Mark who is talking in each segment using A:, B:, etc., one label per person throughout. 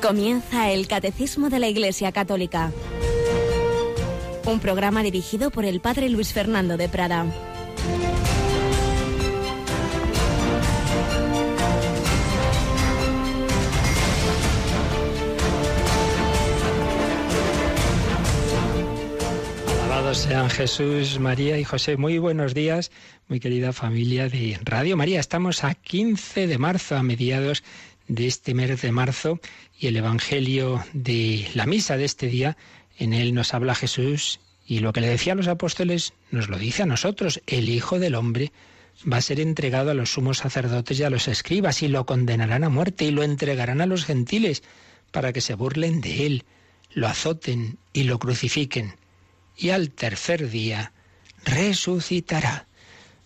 A: Comienza el Catecismo de la Iglesia Católica. Un programa dirigido por el Padre Luis Fernando de Prada.
B: Alabados sean Jesús, María y José. Muy buenos días, muy querida familia de Radio María. Estamos a 15 de marzo, a mediados de este mes de marzo, y el Evangelio de la misa de este día, en él nos habla Jesús, y lo que le decía a los apóstoles nos lo dice a nosotros: el Hijo del Hombre va a ser entregado a los sumos sacerdotes y a los escribas, y lo condenarán a muerte, y lo entregarán a los gentiles, para que se burlen de él, lo azoten y lo crucifiquen, y al tercer día resucitará.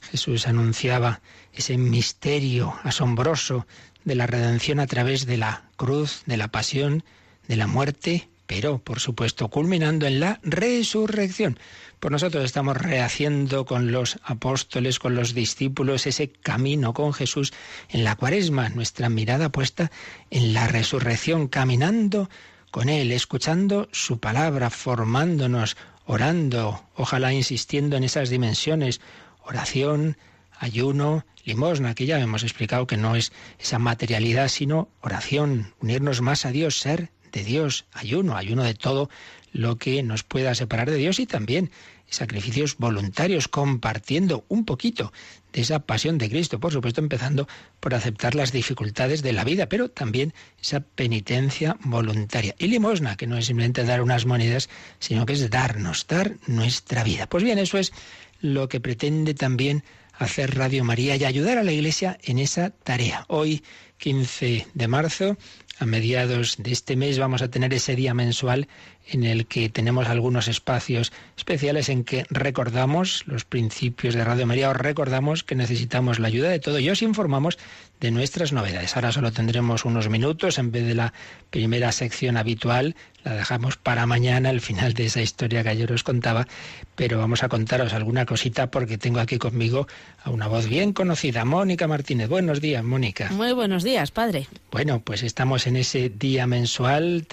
B: Jesús anunciaba ese misterio asombroso de la redención a través de la cruz, de la pasión, de la muerte, pero, por supuesto, culminando en la resurrección. Pues nosotros estamos rehaciendo con los apóstoles, con los discípulos, ese camino con Jesús en la Cuaresma, nuestra mirada puesta en la resurrección, caminando con Él, escuchando su palabra, formándonos, orando, ojalá insistiendo en esas dimensiones: oración, ayuno, limosna, que ya hemos explicado que no es esa materialidad, sino oración, unirnos más a Dios, ser de Dios, ayuno de todo lo que nos pueda separar de Dios, y también sacrificios voluntarios, compartiendo un poquito de esa pasión de Cristo, por supuesto empezando por aceptar las dificultades de la vida, pero también esa penitencia voluntaria. Y limosna, que no es simplemente dar unas monedas, sino que es dar nuestra vida. Pues bien, eso es lo que pretende también hacer Radio María y ayudar a la Iglesia en esa tarea. Hoy, 15 de marzo, a mediados de este mes, vamos a tener ese día mensual en el que tenemos algunos espacios especiales en que recordamos los principios de Radio María, os recordamos que necesitamos la ayuda de todo y os informamos de nuestras novedades. Ahora solo tendremos unos minutos, en vez de la primera sección habitual, la dejamos para mañana, el final de esa historia que ayer os contaba, pero vamos a contaros alguna cosita porque tengo aquí conmigo a una voz bien conocida, Mónica Martínez. Buenos días, Mónica.
C: Muy buenos días, padre.
B: Bueno, pues estamos en ese día mensual,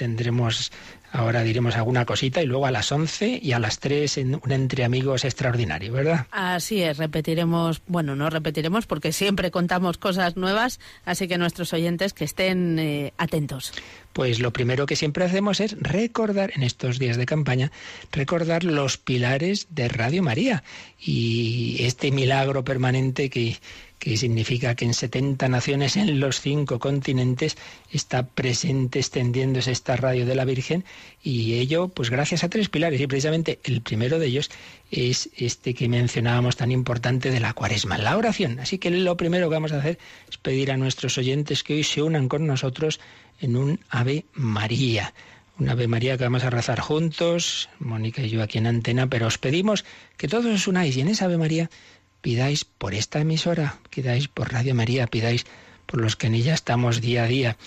B: ahora diremos alguna cosita, y luego a las 11 y a las 3 en un Entre Amigos extraordinario, ¿verdad?
C: Así es, no repetiremos porque siempre contamos cosas nuevas, así que nuestros oyentes que estén atentos.
B: Pues lo primero que siempre hacemos es recordar, en estos días de campaña, recordar los pilares de Radio María y este milagro permanente que significa que en 70 naciones, en los 5 continentes, está presente, extendiéndose esta radio de la Virgen, y ello pues gracias a 3 pilares, y precisamente el primero de ellos es este que mencionábamos tan importante de la Cuaresma, la oración. Así que lo primero que vamos a hacer es pedir a nuestros oyentes que hoy se unan con nosotros en un Ave María. Un Ave María que vamos a rezar juntos, Mónica y yo aquí en antena, pero os pedimos que todos os unáis y en esa Ave María pidáis por esta emisora, pidáis por Radio María, pidáis por los que en ella estamos día a día,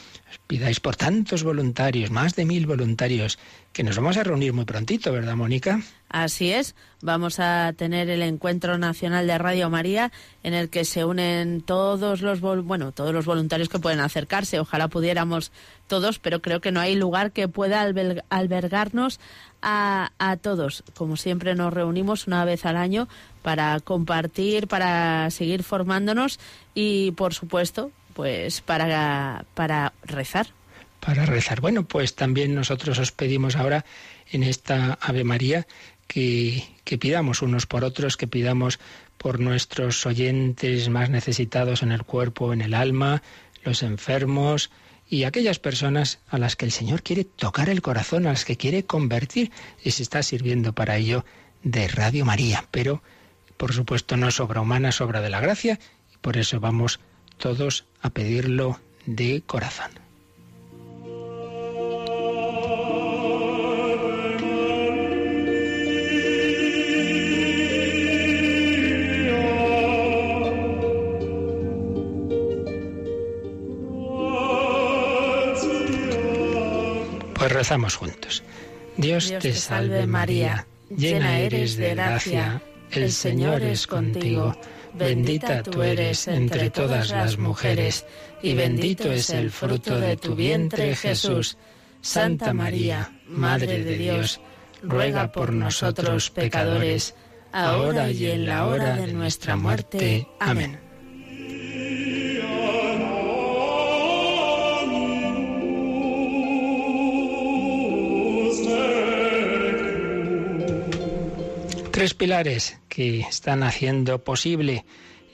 B: pidáis por tantos voluntarios, más de 1000 voluntarios, que nos vamos a reunir muy prontito, ¿verdad, Mónica?
C: Así es, vamos a tener el Encuentro Nacional de Radio María, en el que se unen todos los voluntarios que pueden acercarse. Ojalá pudiéramos todos, pero creo que no hay lugar que pueda albergarnos a todos. Como siempre nos reunimos una vez al año para compartir, para seguir formándonos y, por supuesto, pues para rezar.
B: Para rezar. Bueno, pues también nosotros os pedimos ahora en esta Ave María que pidamos unos por otros, que pidamos por nuestros oyentes más necesitados en el cuerpo, en el alma, los enfermos y aquellas personas a las que el Señor quiere tocar el corazón, a las que quiere convertir, y se está sirviendo para ello de Radio María. Pero, por supuesto, no es obra humana, es obra de la gracia, y por eso vamos todos a pedirlo de corazón. Pues rezamos juntos. Dios te salve María, llena eres de gracia, el Señor es contigo. bendita tú eres entre todas las mujeres, y bendito es el fruto de tu vientre, Jesús. Santa María, Madre de Dios, ruega por nosotros pecadores, ahora y en la hora de nuestra muerte. Amén. Tres pilares que están haciendo posible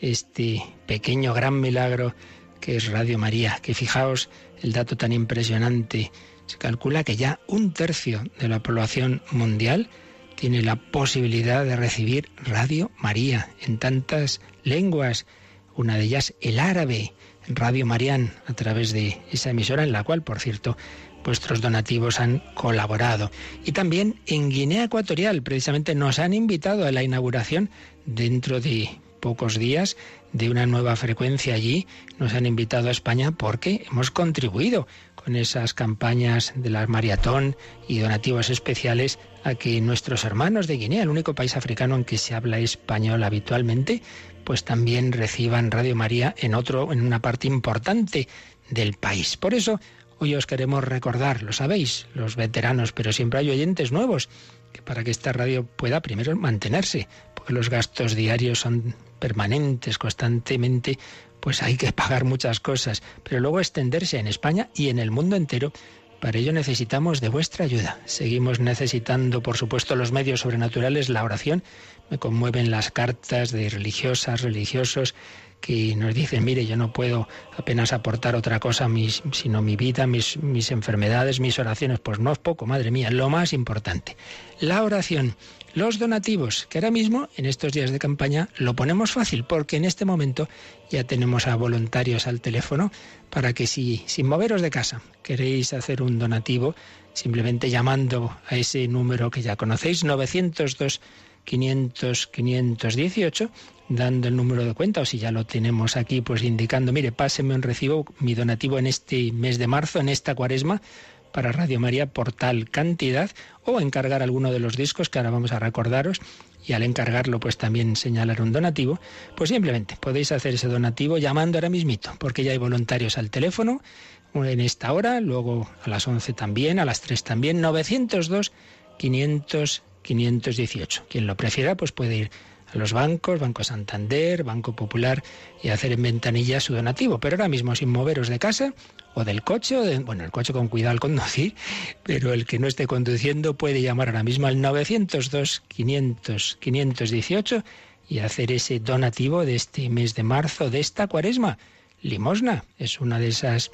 B: este pequeño gran milagro que es Radio María, que fijaos el dato tan impresionante. Se calcula que ya 1/3 de la población mundial tiene la posibilidad de recibir Radio María en tantas lenguas, una de ellas el árabe, Radio Marián, a través de esa emisora en la cual, por cierto, vuestros donativos han colaborado. Y también en Guinea Ecuatorial, precisamente nos han invitado a la inauguración dentro de pocos días de una nueva frecuencia allí. Nos han invitado a España porque hemos contribuido con esas campañas de la maratón y donativos especiales a que nuestros hermanos de Guinea, el único país africano en que se habla español habitualmente, pues también reciban Radio María en una parte importante del país. Por eso hoy os queremos recordar, lo sabéis, los veteranos, pero siempre hay oyentes nuevos, que para que esta radio pueda primero mantenerse, porque los gastos diarios son permanentes, constantemente, pues hay que pagar muchas cosas, pero luego extenderse en España y en el mundo entero. Para ello necesitamos de vuestra ayuda. Seguimos necesitando, por supuesto, los medios sobrenaturales, la oración. Me conmueven las cartas de religiosas, religiosos, que nos dicen, mire, yo no puedo apenas aportar otra cosa, sino mi vida, mis enfermedades, mis oraciones. Pues no es poco, madre mía, lo más importante. La oración, los donativos, que ahora mismo, en estos días de campaña, lo ponemos fácil, porque en este momento ya tenemos a voluntarios al teléfono para que si, sin moveros de casa, queréis hacer un donativo, simplemente llamando a ese número que ya conocéis, 902 500 518, dando el número de cuenta, o si ya lo tenemos aquí, pues indicando, mire, páseme un recibo, mi donativo en este mes de marzo, en esta Cuaresma, para Radio María por tal cantidad, o encargar alguno de los discos que ahora vamos a recordaros, y al encargarlo pues también señalar un donativo, pues simplemente podéis hacer ese donativo llamando ahora mismito, porque ya hay voluntarios al teléfono, en esta hora, luego a las 11 también, a las 3 también, 902 500 518. Quien lo prefiera pues puede ir a los bancos, Banco Santander, Banco Popular, y hacer en ventanilla su donativo. Pero ahora mismo, sin moveros de casa o del coche, el coche con cuidado al conducir, pero el que no esté conduciendo puede llamar ahora mismo al 902 500 518 y hacer ese donativo de este mes de marzo, de esta Cuaresma. Limosna es una de esas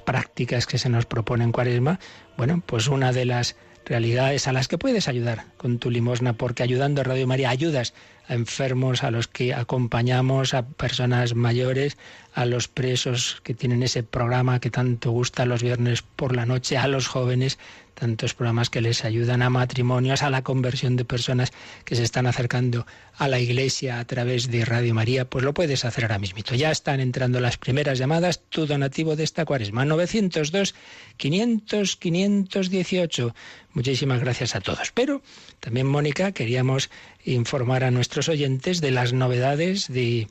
B: prácticas que se nos propone en Cuaresma. Bueno, pues una de las realidades a las que puedes ayudar con tu limosna, porque ayudando a Radio María ayudas a enfermos, a los que acompañamos, a personas mayores, a los presos que tienen ese programa que tanto gusta los viernes por la noche, a los jóvenes, tantos programas que les ayudan, a matrimonios, a la conversión de personas que se están acercando a la Iglesia a través de Radio María. Pues lo puedes hacer ahora mismito. Ya están entrando las primeras llamadas. Tu donativo de esta Cuaresma, 902 500 518. Muchísimas gracias a todos. Pero también, Mónica, queríamos informar a nuestros oyentes de las novedades de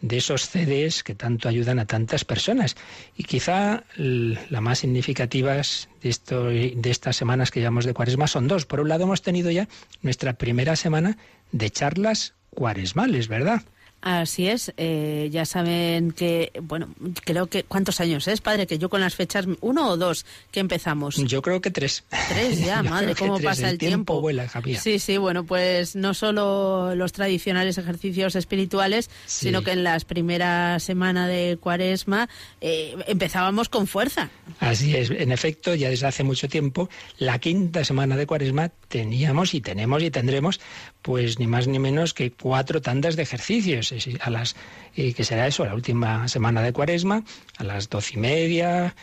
B: esos CDs que tanto ayudan a tantas personas. Y quizá la más significativas de estas semanas que llevamos de Cuaresma son dos. Por un lado, hemos tenido ya nuestra primera semana de charlas cuaresmales, ¿verdad?
C: Así es, ya saben que, bueno, creo que, ¿cuántos años es, padre? Que yo con las fechas, 1 o 2 que empezamos.
B: Yo creo que 3.
C: 3 ya, madre, cómo pasa el tiempo.
B: Vuela, Javier.
C: Sí, bueno, pues no solo los tradicionales ejercicios espirituales, sí, sino que en las primeras semanas de Cuaresma empezábamos con fuerza.
B: Así es, en efecto, ya desde hace mucho tiempo, la quinta semana de Cuaresma teníamos y tenemos y tendremos, pues ni más ni menos que 4 tandas de ejercicios. A las que será eso, la última semana de Cuaresma, a las 12:30,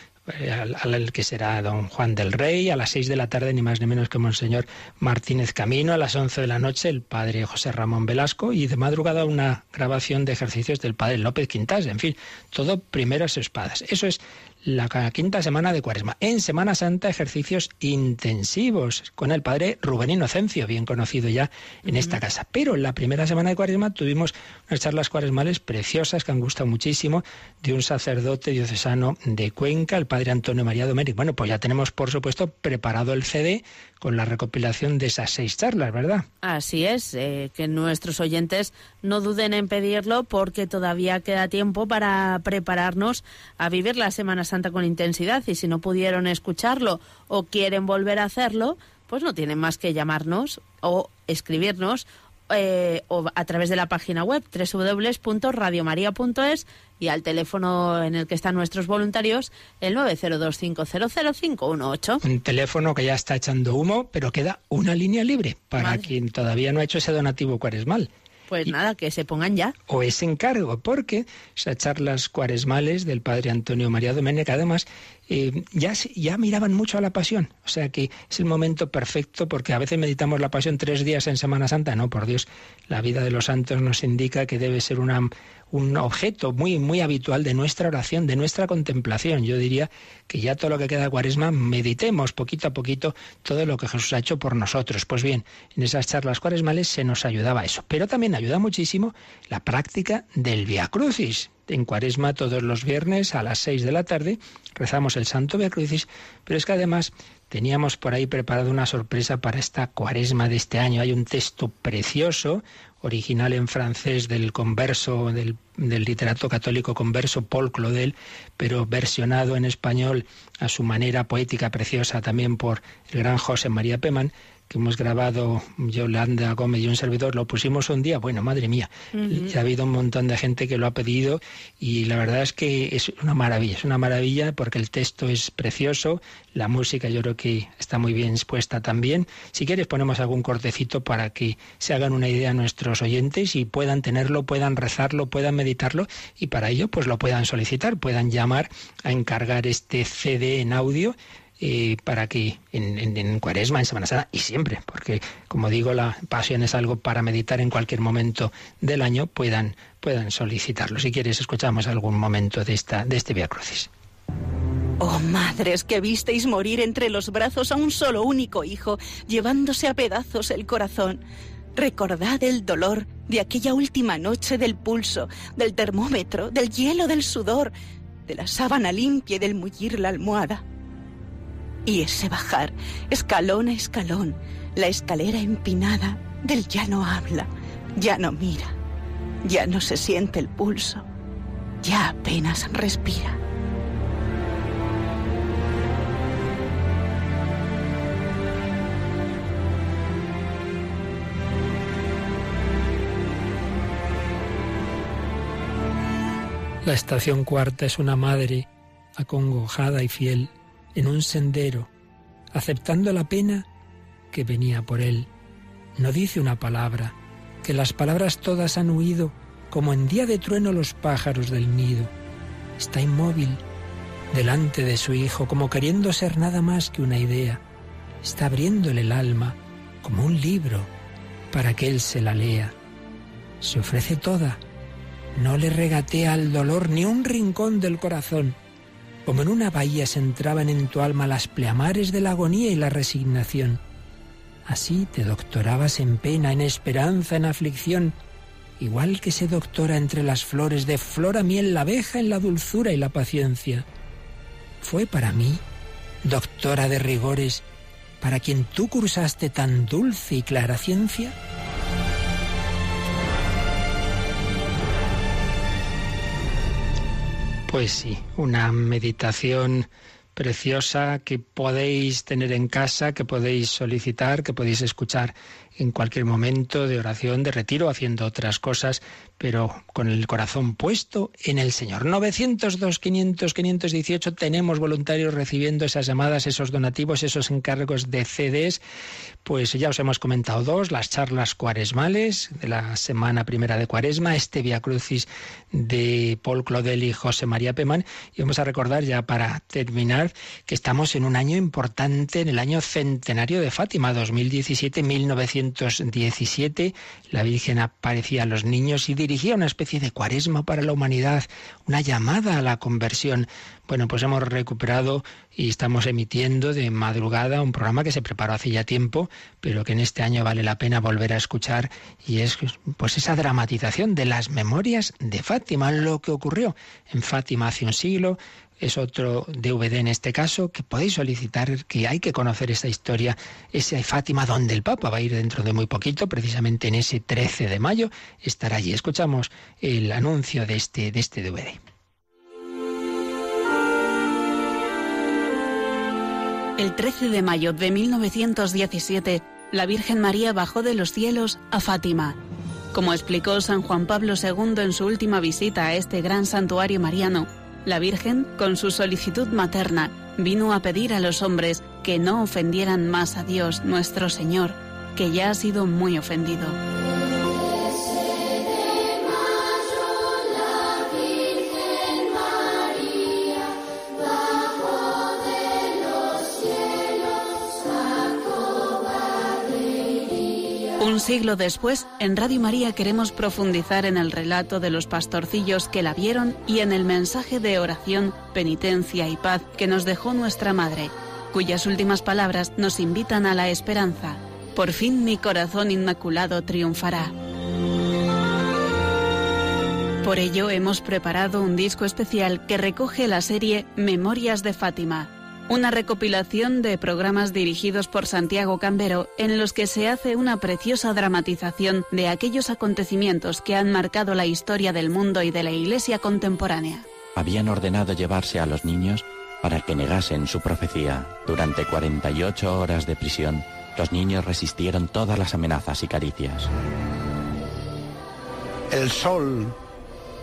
B: al que será don Juan del Rey, a las 6 de la tarde, ni más ni menos que Monseñor Martínez Camino, a las 11 de la noche el padre José Ramón Velasco, y de madrugada una grabación de ejercicios del padre López Quintás. En fin, todo primeras espadas. Eso es la quinta semana de Cuaresma. En Semana Santa, ejercicios intensivos con el padre Rubén Inocencio, bien conocido ya en esta casa. Pero en la primera semana de Cuaresma tuvimos unas charlas cuaresmales preciosas que han gustado muchísimo, de un sacerdote diocesano de Cuenca, el padre Antonio María Domènech. Bueno, pues ya tenemos, por supuesto, preparado el CD con la recopilación de esas 6 charlas, ¿verdad?
C: Así es, que nuestros oyentes no duden en pedirlo, porque todavía queda tiempo para prepararnos a vivir la Semana Santa con intensidad, y si no pudieron escucharlo o quieren volver a hacerlo, pues no tienen más que llamarnos o escribirnos o a través de la página web www.radiomaria.es, y al teléfono en el que están nuestros voluntarios, el 902-500-518.
B: Un teléfono que ya está echando humo, pero queda una línea libre para quien todavía no ha hecho ese donativo cuaresmal.
C: Pues nada, que se pongan ya.
B: O ese encargo, porque esas charlas cuaresmales del padre Antonio María Domènech, además, ya miraban mucho a la Pasión. O sea que es el momento perfecto, porque a veces meditamos la Pasión 3 días en Semana Santa. No, por Dios, la vida de los santos nos indica que debe ser un objeto muy, muy habitual de nuestra oración, de nuestra contemplación. Yo diría que ya todo lo que queda de Cuaresma, meditemos poquito a poquito todo lo que Jesús ha hecho por nosotros. Pues bien, en esas charlas cuaresmales se nos ayudaba a eso. Pero también ayuda muchísimo la práctica del Vía Crucis. En Cuaresma, todos los viernes a las 6 de la tarde rezamos el Santo Vía Crucis, pero es que además teníamos por ahí preparado una sorpresa para esta Cuaresma de este año. Hay un texto precioso, original en francés, del converso, del literato católico converso Paul Claudel, pero versionado en español a su manera poética preciosa también por el gran José María Pemán, que hemos grabado Yolanda Gómez y un servidor. Lo pusimos un día, bueno, madre mía, ya ha habido un montón de gente que lo ha pedido, y la verdad es que es una maravilla porque el texto es precioso, la música yo creo que está muy bien expuesta también. Si quieres ponemos algún cortecito para que se hagan una idea nuestros oyentes y puedan tenerlo, puedan rezarlo, puedan meditarlo, y para ello pues lo puedan solicitar, puedan llamar a encargar este CD en audio, para que en Cuaresma, en Semana Santa y siempre, porque como digo, la Pasión es algo para meditar en cualquier momento del año, puedan solicitarlo. Si quieres, escuchamos algún momento de este Vía Crucis.
D: Oh madres que visteis morir entre los brazos a un solo único hijo, llevándose a pedazos el corazón. Recordad el dolor de aquella última noche, del pulso, del termómetro, del hielo, del sudor, de la sábana limpia y del mullir la almohada. Y ese bajar, escalón a escalón, la escalera empinada del ya no habla, ya no mira, ya no se siente el pulso, ya apenas respira.
B: La estación cuarta es una madre acongojada y fiel en un sendero, aceptando la pena que venía por él. No dice una palabra, que las palabras todas han huido, como en día de trueno los pájaros del nido. Está inmóvil delante de su hijo, como queriendo ser nada más que una idea. Está abriéndole el alma como un libro para que él se la lea. Se ofrece toda, no le regatea al dolor ni un rincón del corazón. Como en una bahía se entraban en tu alma las pleamares de la agonía y la resignación. Así te doctorabas en pena, en esperanza, en aflicción, igual que se doctora entre las flores, de flor a miel la abeja en la dulzura y la paciencia. Fue para mí, doctora de rigores, para quien tú cursaste tan dulce y clara ciencia. Pues sí, una meditación preciosa que podéis tener en casa, que podéis solicitar, que podéis escuchar en cualquier momento de oración, de retiro, haciendo otras cosas, pero con el corazón puesto en el Señor. 902-500-518, tenemos voluntarios recibiendo esas llamadas, esos donativos, esos encargos de CDs. Pues ya os hemos comentado 2, las charlas cuaresmales de la semana primera de Cuaresma, este Vía Crucis de Paul Claudel y José María Pemán. Y vamos a recordar ya para terminar que estamos en un año importante, en el año centenario de Fátima, 2017-1917. 1917, la Virgen aparecía a los niños y dirigía una especie de cuaresma para la humanidad, una llamada a la conversión. Bueno, pues hemos recuperado y estamos emitiendo de madrugada un programa que se preparó hace ya tiempo, pero que en este año vale la pena volver a escuchar, y es pues esa dramatización de las memorias de Fátima, lo que ocurrió en Fátima hace un siglo. Es otro DVD en este caso que podéis solicitar, que hay que conocer esa historia, ese Fátima donde el Papa va a ir dentro de muy poquito, precisamente en ese 13 de mayo estará allí. Escuchamos el anuncio de este DVD.
D: El 13 de mayo de 1917, la Virgen María bajó de los cielos a Fátima. Como explicó San Juan Pablo II en su última visita a este gran santuario mariano, la Virgen, con su solicitud materna, vino a pedir a los hombres que no ofendieran más a Dios nuestro Señor, que ya ha sido muy ofendido. Un siglo después, en Radio María queremos profundizar en el relato de los pastorcillos que la vieron y en el mensaje de oración, penitencia y paz que nos dejó nuestra Madre, cuyas últimas palabras nos invitan a la esperanza. Por fin mi corazón inmaculado triunfará. Por ello hemos preparado un disco especial que recoge la serie Memorias de Fátima, una recopilación de programas dirigidos por Santiago Cambero en los que se hace una preciosa dramatización de aquellos acontecimientos que han marcado la historia del mundo y de la Iglesia contemporánea.
E: Habían ordenado llevarse a los niños para que negasen su profecía. Durante 48 horas de prisión, los niños resistieron todas las amenazas y caricias.
F: El sol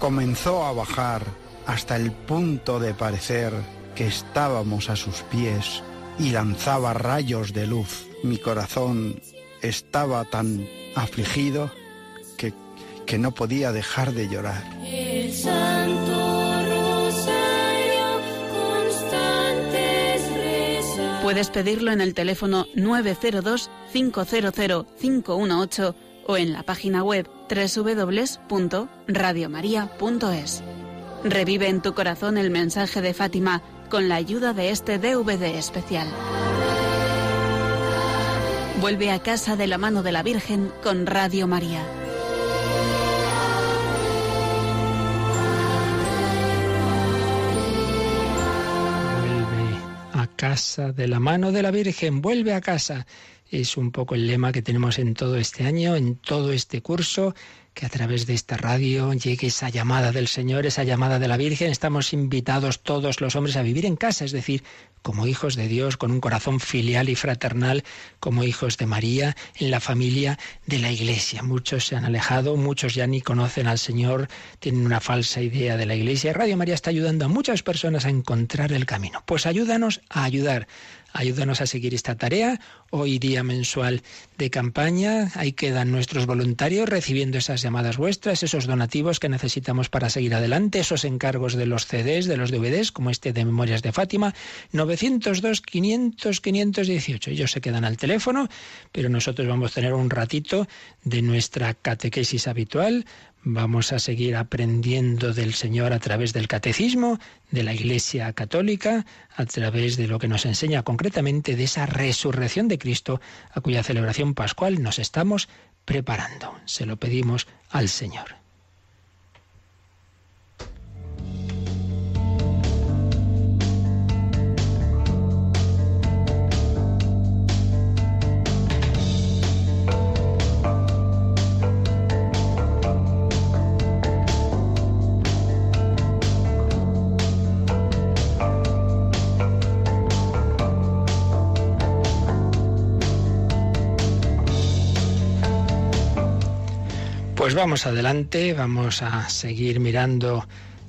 F: comenzó a bajar hasta el punto de parecer que estábamos a sus pies y lanzaba rayos de luz. Mi corazón estaba tan afligido que no podía dejar de llorar.
G: El Santo Rosario, constantes rezos.
D: Puedes pedirlo en el teléfono 902-500-518 o en la página web www.radiomaria.es. Revive en tu corazón el mensaje de Fátima con la ayuda de este DVD especial. Vuelve a casa de la mano de la Virgen con Radio María.
B: Vuelve a casa de la mano de la Virgen, vuelve a casa. Es un poco el lema que tenemos en todo este año, en todo este curso, que a través de esta radio llegue esa llamada del Señor, esa llamada de la Virgen. Estamos invitados todos los hombres a vivir en casa, es decir, como hijos de Dios, con un corazón filial y fraternal, como hijos de María, en la familia de la Iglesia. Muchos se han alejado, muchos ya ni conocen al Señor, tienen una falsa idea de la Iglesia. Radio María está ayudando a muchas personas a encontrar el camino. Pues ayúdanos a ayudar. Ayúdanos a seguir esta tarea. Hoy día mensual de campaña. Ahí quedan nuestros voluntarios recibiendo esas llamadas vuestras, esos donativos que necesitamos para seguir adelante, esos encargos de los CDs, de los DVDs, como este de Memorias de Fátima, 902-500-518. Ellos se quedan al teléfono, pero nosotros vamos a tener un ratito de nuestra catequesis habitual. Vamos a seguir aprendiendo del Señor a través del catecismo, de la Iglesia Católica, a través de lo que nos enseña concretamente de esa resurrección de Cristo, a cuya celebración pascual nos estamos preparando. Se lo pedimos al Señor. Pues vamos adelante, vamos a seguir mirando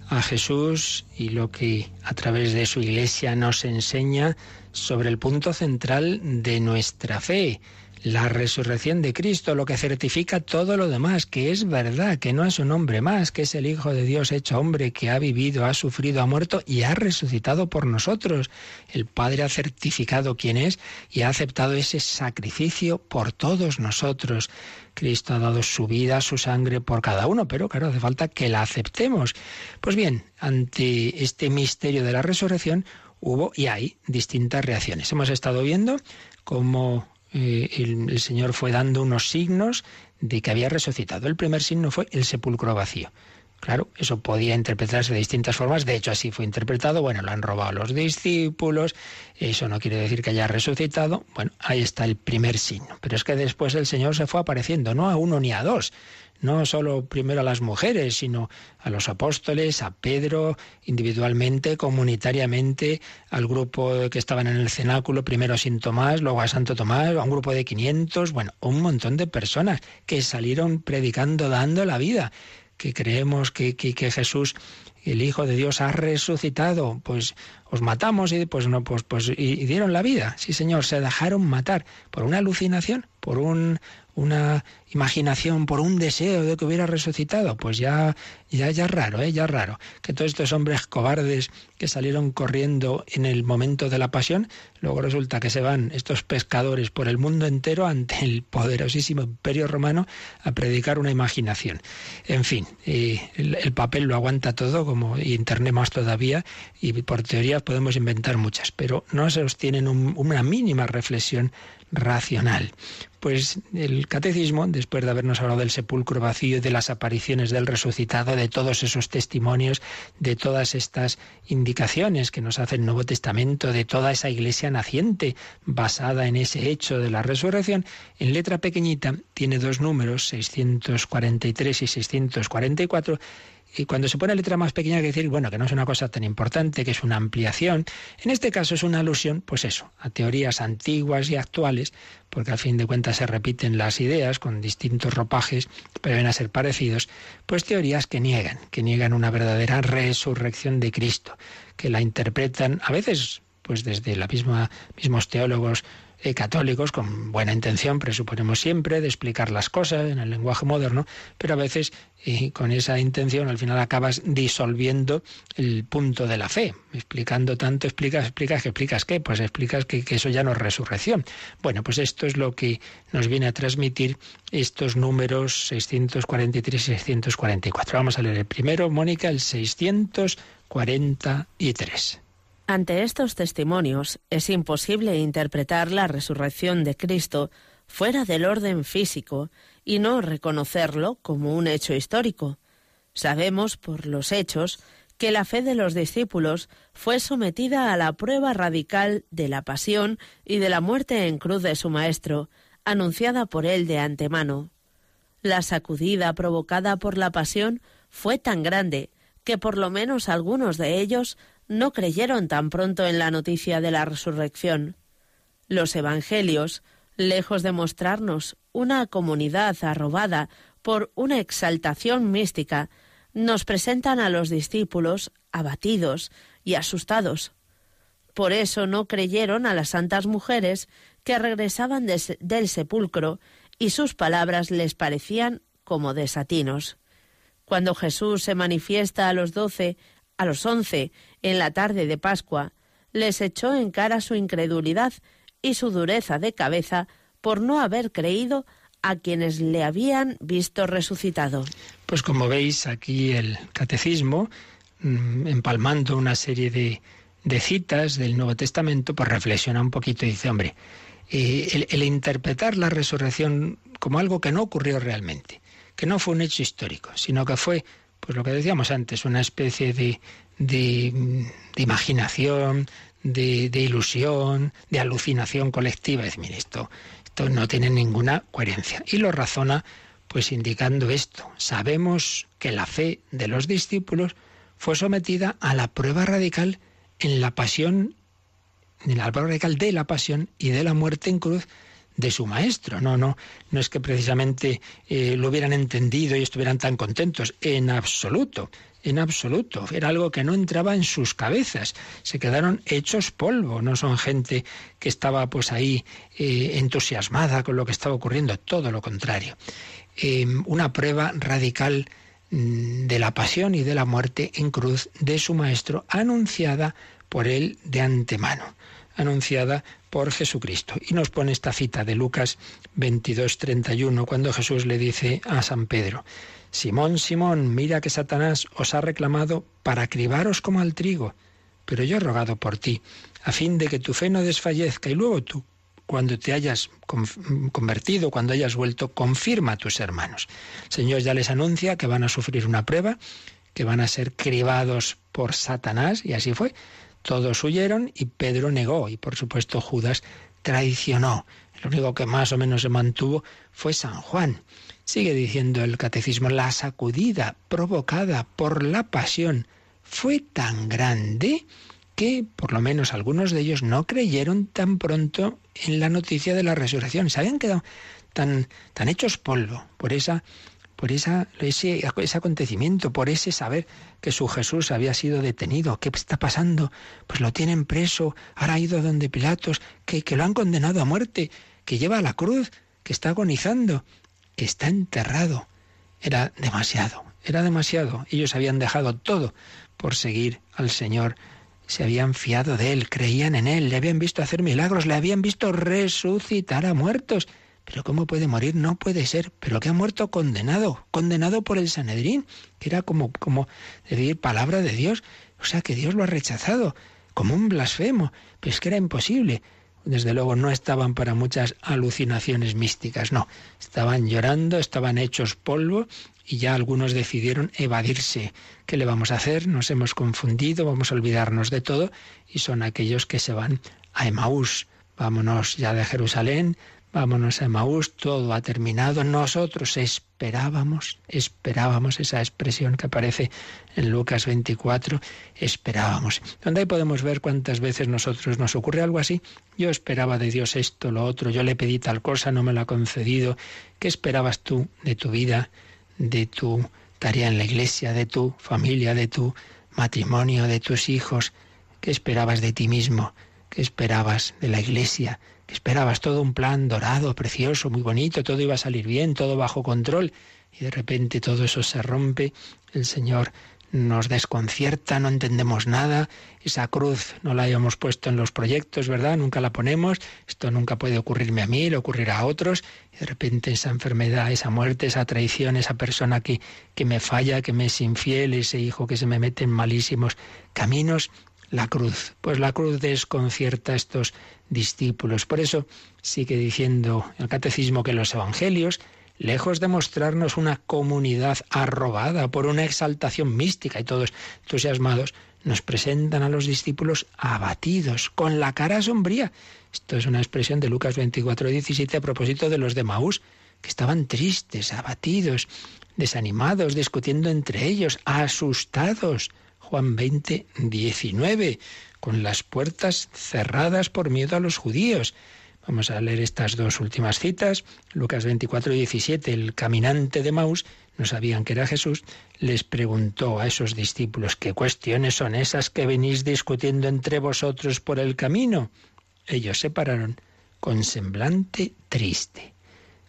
B: a Jesús y lo que a través de su Iglesia nos enseña sobre el punto central de nuestra fe, la resurrección de Cristo, lo que certifica todo lo demás, que es verdad, que no es un hombre más, que es el Hijo de Dios hecho hombre, que ha vivido, ha sufrido, ha muerto y ha resucitado por nosotros. El Padre ha certificado quién es y ha aceptado ese sacrificio por todos nosotros. Cristo ha dado su vida, su sangre por cada uno, pero claro, hace falta que la aceptemos. Pues bien, ante este misterio de la resurrección hubo y hay distintas reacciones. Hemos estado viendo cómo el Señor fue dando unos signos de que había resucitado. El primer signo fue el sepulcro vacío. Claro, eso podía interpretarse de distintas formas, de hecho así fue interpretado. Bueno, lo han robado los discípulos, eso no quiere decir que haya resucitado. Bueno, ahí está el primer signo. Pero es que después el Señor se fue apareciendo, no a uno ni a dos, no solo primero a las mujeres, sino a los apóstoles, a Pedro, individualmente, comunitariamente, al grupo que estaban en el cenáculo, primero sin Tomás, luego a Santo Tomás, a un grupo de 500, bueno, un montón de personas que salieron predicando, dando la vida, que creemos que Jesús, el Hijo de Dios, ha resucitado, pues os matamos y pues no, pues y dieron la vida. Sí, Señor, se dejaron matar por una alucinación, por una imaginación, por un deseo de que hubiera resucitado. Pues ya es raro, ya es raro. Que todos estos hombres cobardes que salieron corriendo en el momento de la pasión, luego resulta que se van estos pescadores por el mundo entero ante el poderosísimo Imperio Romano a predicar una imaginación. En fin, el papel lo aguanta todo, como Internet más todavía, y por teorías podemos inventar muchas, pero no se sostienen una mínima reflexión racional. Pues el catecismo, después de habernos hablado del sepulcro vacío y de las apariciones del resucitado, de todos esos testimonios, de todas estas indicaciones que nos hace el Nuevo Testamento, de toda esa iglesia naciente basada en ese hecho de la resurrección, en letra pequeñita tiene dos números, 643 y 644, y cuando se pone letra más pequeña hay que decir, bueno, que no es una cosa tan importante, que es una ampliación. En este caso es una alusión, pues eso, a teorías antiguas y actuales, porque al fin de cuentas se repiten las ideas con distintos ropajes, pero ven a ser parecidos, pues teorías que niegan una verdadera resurrección de Cristo, que la interpretan a veces pues desde la mismos teólogos católicos, con buena intención, presuponemos siempre, de explicar las cosas en el lenguaje moderno, pero a veces con esa intención al final acabas disolviendo el punto de la fe, explicando tanto, explicas qué, pues explicas que eso ya no es resurrección. Bueno, pues esto es lo que nos viene a transmitir estos números 643 y 644. Vamos a leer el primero, Mónica, el 643.
C: Ante estos testimonios, es imposible interpretar la resurrección de Cristo fuera del orden físico y no reconocerlo como un hecho histórico. Sabemos por los hechos que la fe de los discípulos fue sometida a la prueba radical de la pasión y de la muerte en cruz de su Maestro, anunciada por él de antemano. La sacudida provocada por la pasión fue tan grande que por lo menos algunos de ellos no creyeron tan pronto en la noticia de la resurrección. Los evangelios, lejos de mostrarnos una comunidad arrobada por una exaltación mística, nos presentan a los discípulos abatidos y asustados. Por eso no creyeron a las santas mujeres que regresaban del sepulcro y sus palabras les parecían como desatinos. Cuando Jesús se manifiesta a los 11 en la tarde de Pascua, les echó en cara su incredulidad y su dureza de cabeza por no haber creído a quienes le habían visto resucitado.
B: Pues como veis aquí el catecismo, empalmando una serie de citas del Nuevo Testamento, pues reflexiona un poquito y dice, hombre, el interpretar la resurrección como algo que no ocurrió realmente, que no fue un hecho histórico, sino que fue, pues lo que decíamos antes, una especie de imaginación, de ilusión, de alucinación colectiva. Es decir, esto no tiene ninguna coherencia. Y lo razona pues indicando esto. Sabemos que la fe de los discípulos fue sometida a la prueba radical en la pasión, en la prueba radical de la pasión y de la muerte en cruz de su maestro. No es que precisamente lo hubieran entendido y estuvieran tan contentos, en absoluto. Era algo que no entraba en sus cabezas. Se quedaron hechos polvo. No son gente que estaba pues ahí entusiasmada con lo que estaba ocurriendo. Todo lo contrario. Una prueba radical de la pasión y de la muerte en cruz de su maestro, anunciada por él de antemano, anunciada por Jesucristo. Y nos pone esta cita de Lucas 22:31, cuando Jesús le dice a San Pedro: Simón, Simón, mira que Satanás os ha reclamado para cribaros como al trigo, pero yo he rogado por ti, a fin de que tu fe no desfallezca, y luego tú, cuando te hayas convertido, cuando hayas vuelto, confirma a tus hermanos. El Señor ya les anuncia que van a sufrir una prueba, que van a ser cribados por Satanás, y así fue. Todos huyeron y Pedro negó, y por supuesto Judas traicionó. El único que más o menos se mantuvo fue San Juan. Sigue diciendo el catecismo: la sacudida provocada por la pasión fue tan grande que por lo menos algunos de ellos no creyeron tan pronto en la noticia de la resurrección. Se habían quedado tan hechos polvo por ese acontecimiento, por ese saber que su Jesús había sido detenido. ¿Qué está pasando? Pues lo tienen preso, ahora ha ido donde Pilatos, que lo han condenado a muerte, que lleva la cruz, que está agonizando, que está enterrado. Era demasiado. Ellos habían dejado todo por seguir al Señor. Se habían fiado de Él, creían en Él, le habían visto hacer milagros, le habían visto resucitar a muertos. Pero ¿cómo puede morir? No puede ser. Pero que ha muerto condenado por el Sanedrín, que era como decir palabra de Dios. O sea, que Dios lo ha rechazado, como un blasfemo. Pero es que era imposible. Desde luego no estaban para muchas alucinaciones místicas, no. Estaban llorando, estaban hechos polvo, y ya algunos decidieron evadirse. ¿Qué le vamos a hacer? Nos hemos confundido, vamos a olvidarnos de todo, y son aquellos que se van a Emaús. Vámonos ya de Jerusalén, vámonos a Emaús, todo ha terminado. Nosotros esperábamos, esa expresión que aparece en Lucas 24, esperábamos. Donde ahí podemos ver cuántas veces nosotros nos ocurre algo así. Yo esperaba de Dios esto, lo otro, yo le pedí tal cosa, no me lo ha concedido. ¿Qué esperabas tú de tu vida, de tu tarea en la iglesia, de tu familia, de tu matrimonio, de tus hijos? ¿Qué esperabas de ti mismo? ¿Qué esperabas de la iglesia? ¿Qué esperabas? Todo un plan dorado, precioso, muy bonito, todo iba a salir bien, todo bajo control, y de repente todo eso se rompe. El Señor nos desconcierta, no entendemos nada. Esa cruz no la habíamos puesto en los proyectos, ¿verdad? Nunca la ponemos. Esto nunca puede ocurrirme a mí, le ocurrirá a otros. Y de repente esa enfermedad, esa muerte, esa traición, esa persona que me falla, que me es infiel, ese hijo que se me mete en malísimos caminos. La cruz, pues la cruz desconcierta a estos discípulos. Por eso sigue diciendo el catecismo que los evangelios, lejos de mostrarnos una comunidad arrobada por una exaltación mística y todos entusiasmados, nos presentan a los discípulos abatidos, con la cara sombría. Esto es una expresión de Lucas 24:17 a propósito de los de Emaús, que estaban tristes, abatidos, desanimados, discutiendo entre ellos, asustados. Juan 20:19, con las puertas cerradas por miedo a los judíos. Vamos a leer estas dos últimas citas. Lucas 24:17, el caminante de Emaús, no sabían que era Jesús, les preguntó a esos discípulos: ¿qué cuestiones son esas que venís discutiendo entre vosotros por el camino? Ellos se pararon con semblante triste.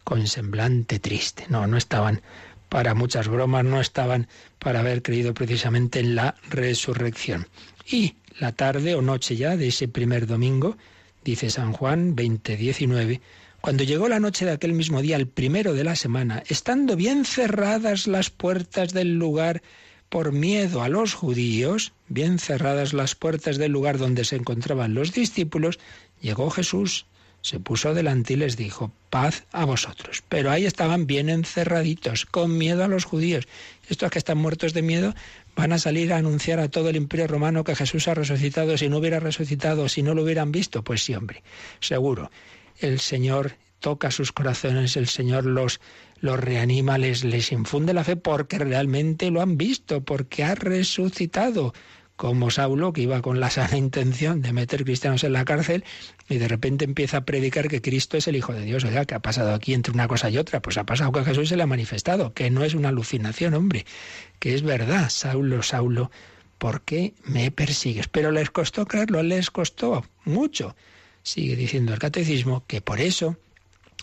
B: Con semblante triste. No estaban para muchas bromas, no estaban para haber creído precisamente en la resurrección. Y la tarde o noche ya de ese primer domingo, dice San Juan 20:19, cuando llegó la noche de aquel mismo día, el primero de la semana, estando bien cerradas las puertas del lugar por miedo a los judíos, bien cerradas las puertas del lugar donde se encontraban los discípulos, llegó Jesús, se puso delante y les dijo: paz a vosotros. Pero ahí estaban bien encerraditos, con miedo a los judíos. Estos que están muertos de miedo van a salir a anunciar a todo el Imperio Romano que Jesús ha resucitado. Si no hubiera resucitado, si no lo hubieran visto, pues sí, hombre, seguro. El Señor toca sus corazones, el Señor los reanima, les infunde la fe porque realmente lo han visto, porque ha resucitado. como Saulo, que iba con la sana intención de meter cristianos en la cárcel, y de repente empieza a predicar que Cristo es el Hijo de Dios. Oiga, ¿qué ha pasado aquí entre una cosa y otra? Pues ha pasado que Jesús se le ha manifestado, que no es una alucinación, hombre, que es verdad. Saulo, Saulo, ¿por qué me persigues? Pero les costó creerlo, les costó mucho. Sigue diciendo el catecismo que por eso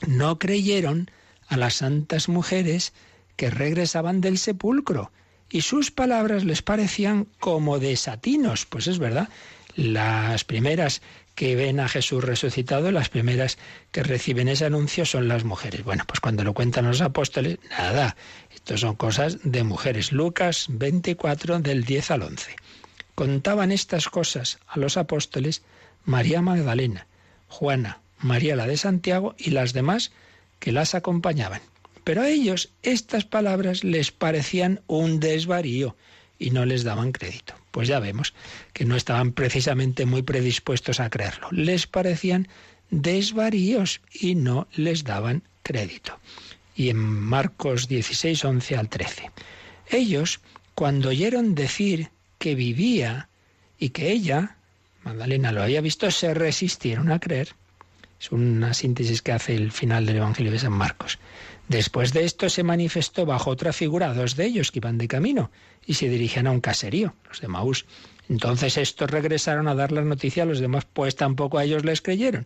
B: no creyeron a las santas mujeres que regresaban del sepulcro, y sus palabras les parecían como desatinos. Pues es verdad, las primeras que ven a Jesús resucitado, las primeras que reciben ese anuncio son las mujeres. Bueno, pues cuando lo cuentan los apóstoles, nada, esto son cosas de mujeres. Lucas 24, del 10 al 11. Contaban estas cosas a los apóstoles María Magdalena, Juana, María la de Santiago y las demás que las acompañaban. Pero a ellos estas palabras les parecían un desvarío y no les daban crédito. Pues ya vemos que no estaban precisamente muy predispuestos a creerlo. Les parecían desvaríos y no les daban crédito. Y en Marcos 16, 11 al 13. Ellos, cuando oyeron decir que vivía y que ella, Magdalena, lo había visto, se resistieron a creer. Es una síntesis que hace el final del Evangelio de San Marcos. Después de esto se manifestó bajo otra figura a dos de ellos que iban de camino y se dirigían a un caserío, los de Maús. Entonces estos regresaron a dar la noticia a los demás, pues tampoco a ellos les creyeron.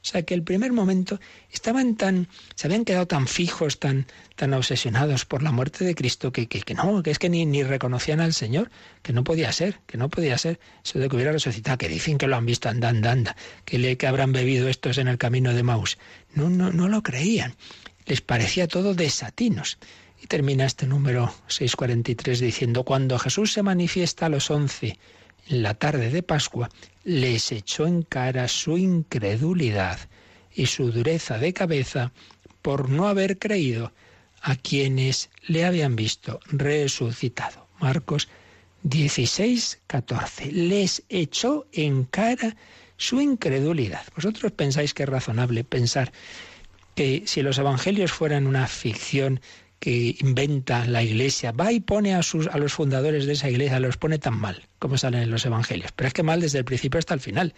B: O sea que el primer momento se habían quedado tan fijos, tan obsesionados por la muerte de Cristo que es que ni reconocían al Señor, que no podía ser eso de que hubiera resucitado, que dicen que lo han visto, anda, que habrán bebido estos en el camino de Maús. No lo creían. Les parecía todo desatinos. Y termina este número 643 diciendo: cuando Jesús se manifiesta a los 11 en la tarde de Pascua, les echó en cara su incredulidad y su dureza de cabeza por no haber creído a quienes le habían visto resucitado. Marcos 16, 14. Les echó en cara su incredulidad. ¿Vosotros pensáis que es razonable pensar que si los evangelios fueran una ficción que inventa la Iglesia, va y pone a los fundadores de esa Iglesia, los pone tan mal como salen en los evangelios? Pero es que mal desde el principio hasta el final,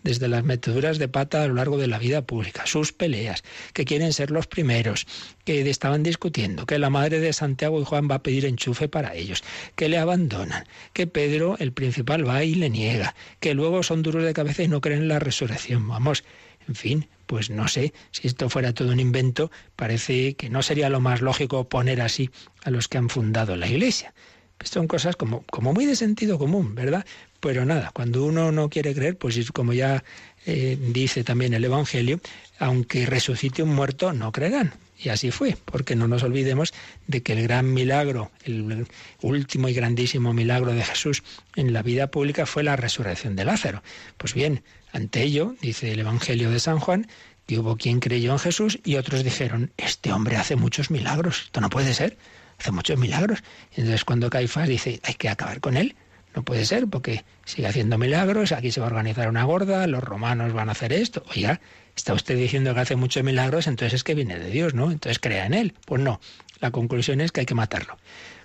B: desde las meteduras de pata a lo largo de la vida pública, sus peleas, que quieren ser los primeros, que estaban discutiendo, que la madre de Santiago y Juan va a pedir enchufe para ellos, que le abandonan, que Pedro, el principal, va y le niega, que luego son duros de cabeza y no creen en la resurrección. Vamos, en fin, pues no sé, si esto fuera todo un invento, parece que no sería lo más lógico poner así a los que han fundado la Iglesia. Pues son cosas como muy de sentido común, ¿verdad? Pero nada, cuando uno no quiere creer, pues como ya dice también el Evangelio, aunque resucite un muerto, no creerán. Y así fue, porque no nos olvidemos de que el gran milagro, el último y grandísimo milagro de Jesús en la vida pública fue la resurrección de Lázaro. Pues bien, ante ello, dice el Evangelio de San Juan, que hubo quien creyó en Jesús y otros dijeron: este hombre hace muchos milagros, esto no puede ser, hace muchos milagros. Y entonces cuando Caifás dice: hay que acabar con él, no puede ser, porque sigue haciendo milagros, aquí se va a organizar una gorda, los romanos van a hacer esto. Oiga, está usted diciendo que hace muchos milagros, entonces es que viene de Dios, ¿no? Entonces crea en él. Pues no, la conclusión es que hay que matarlo.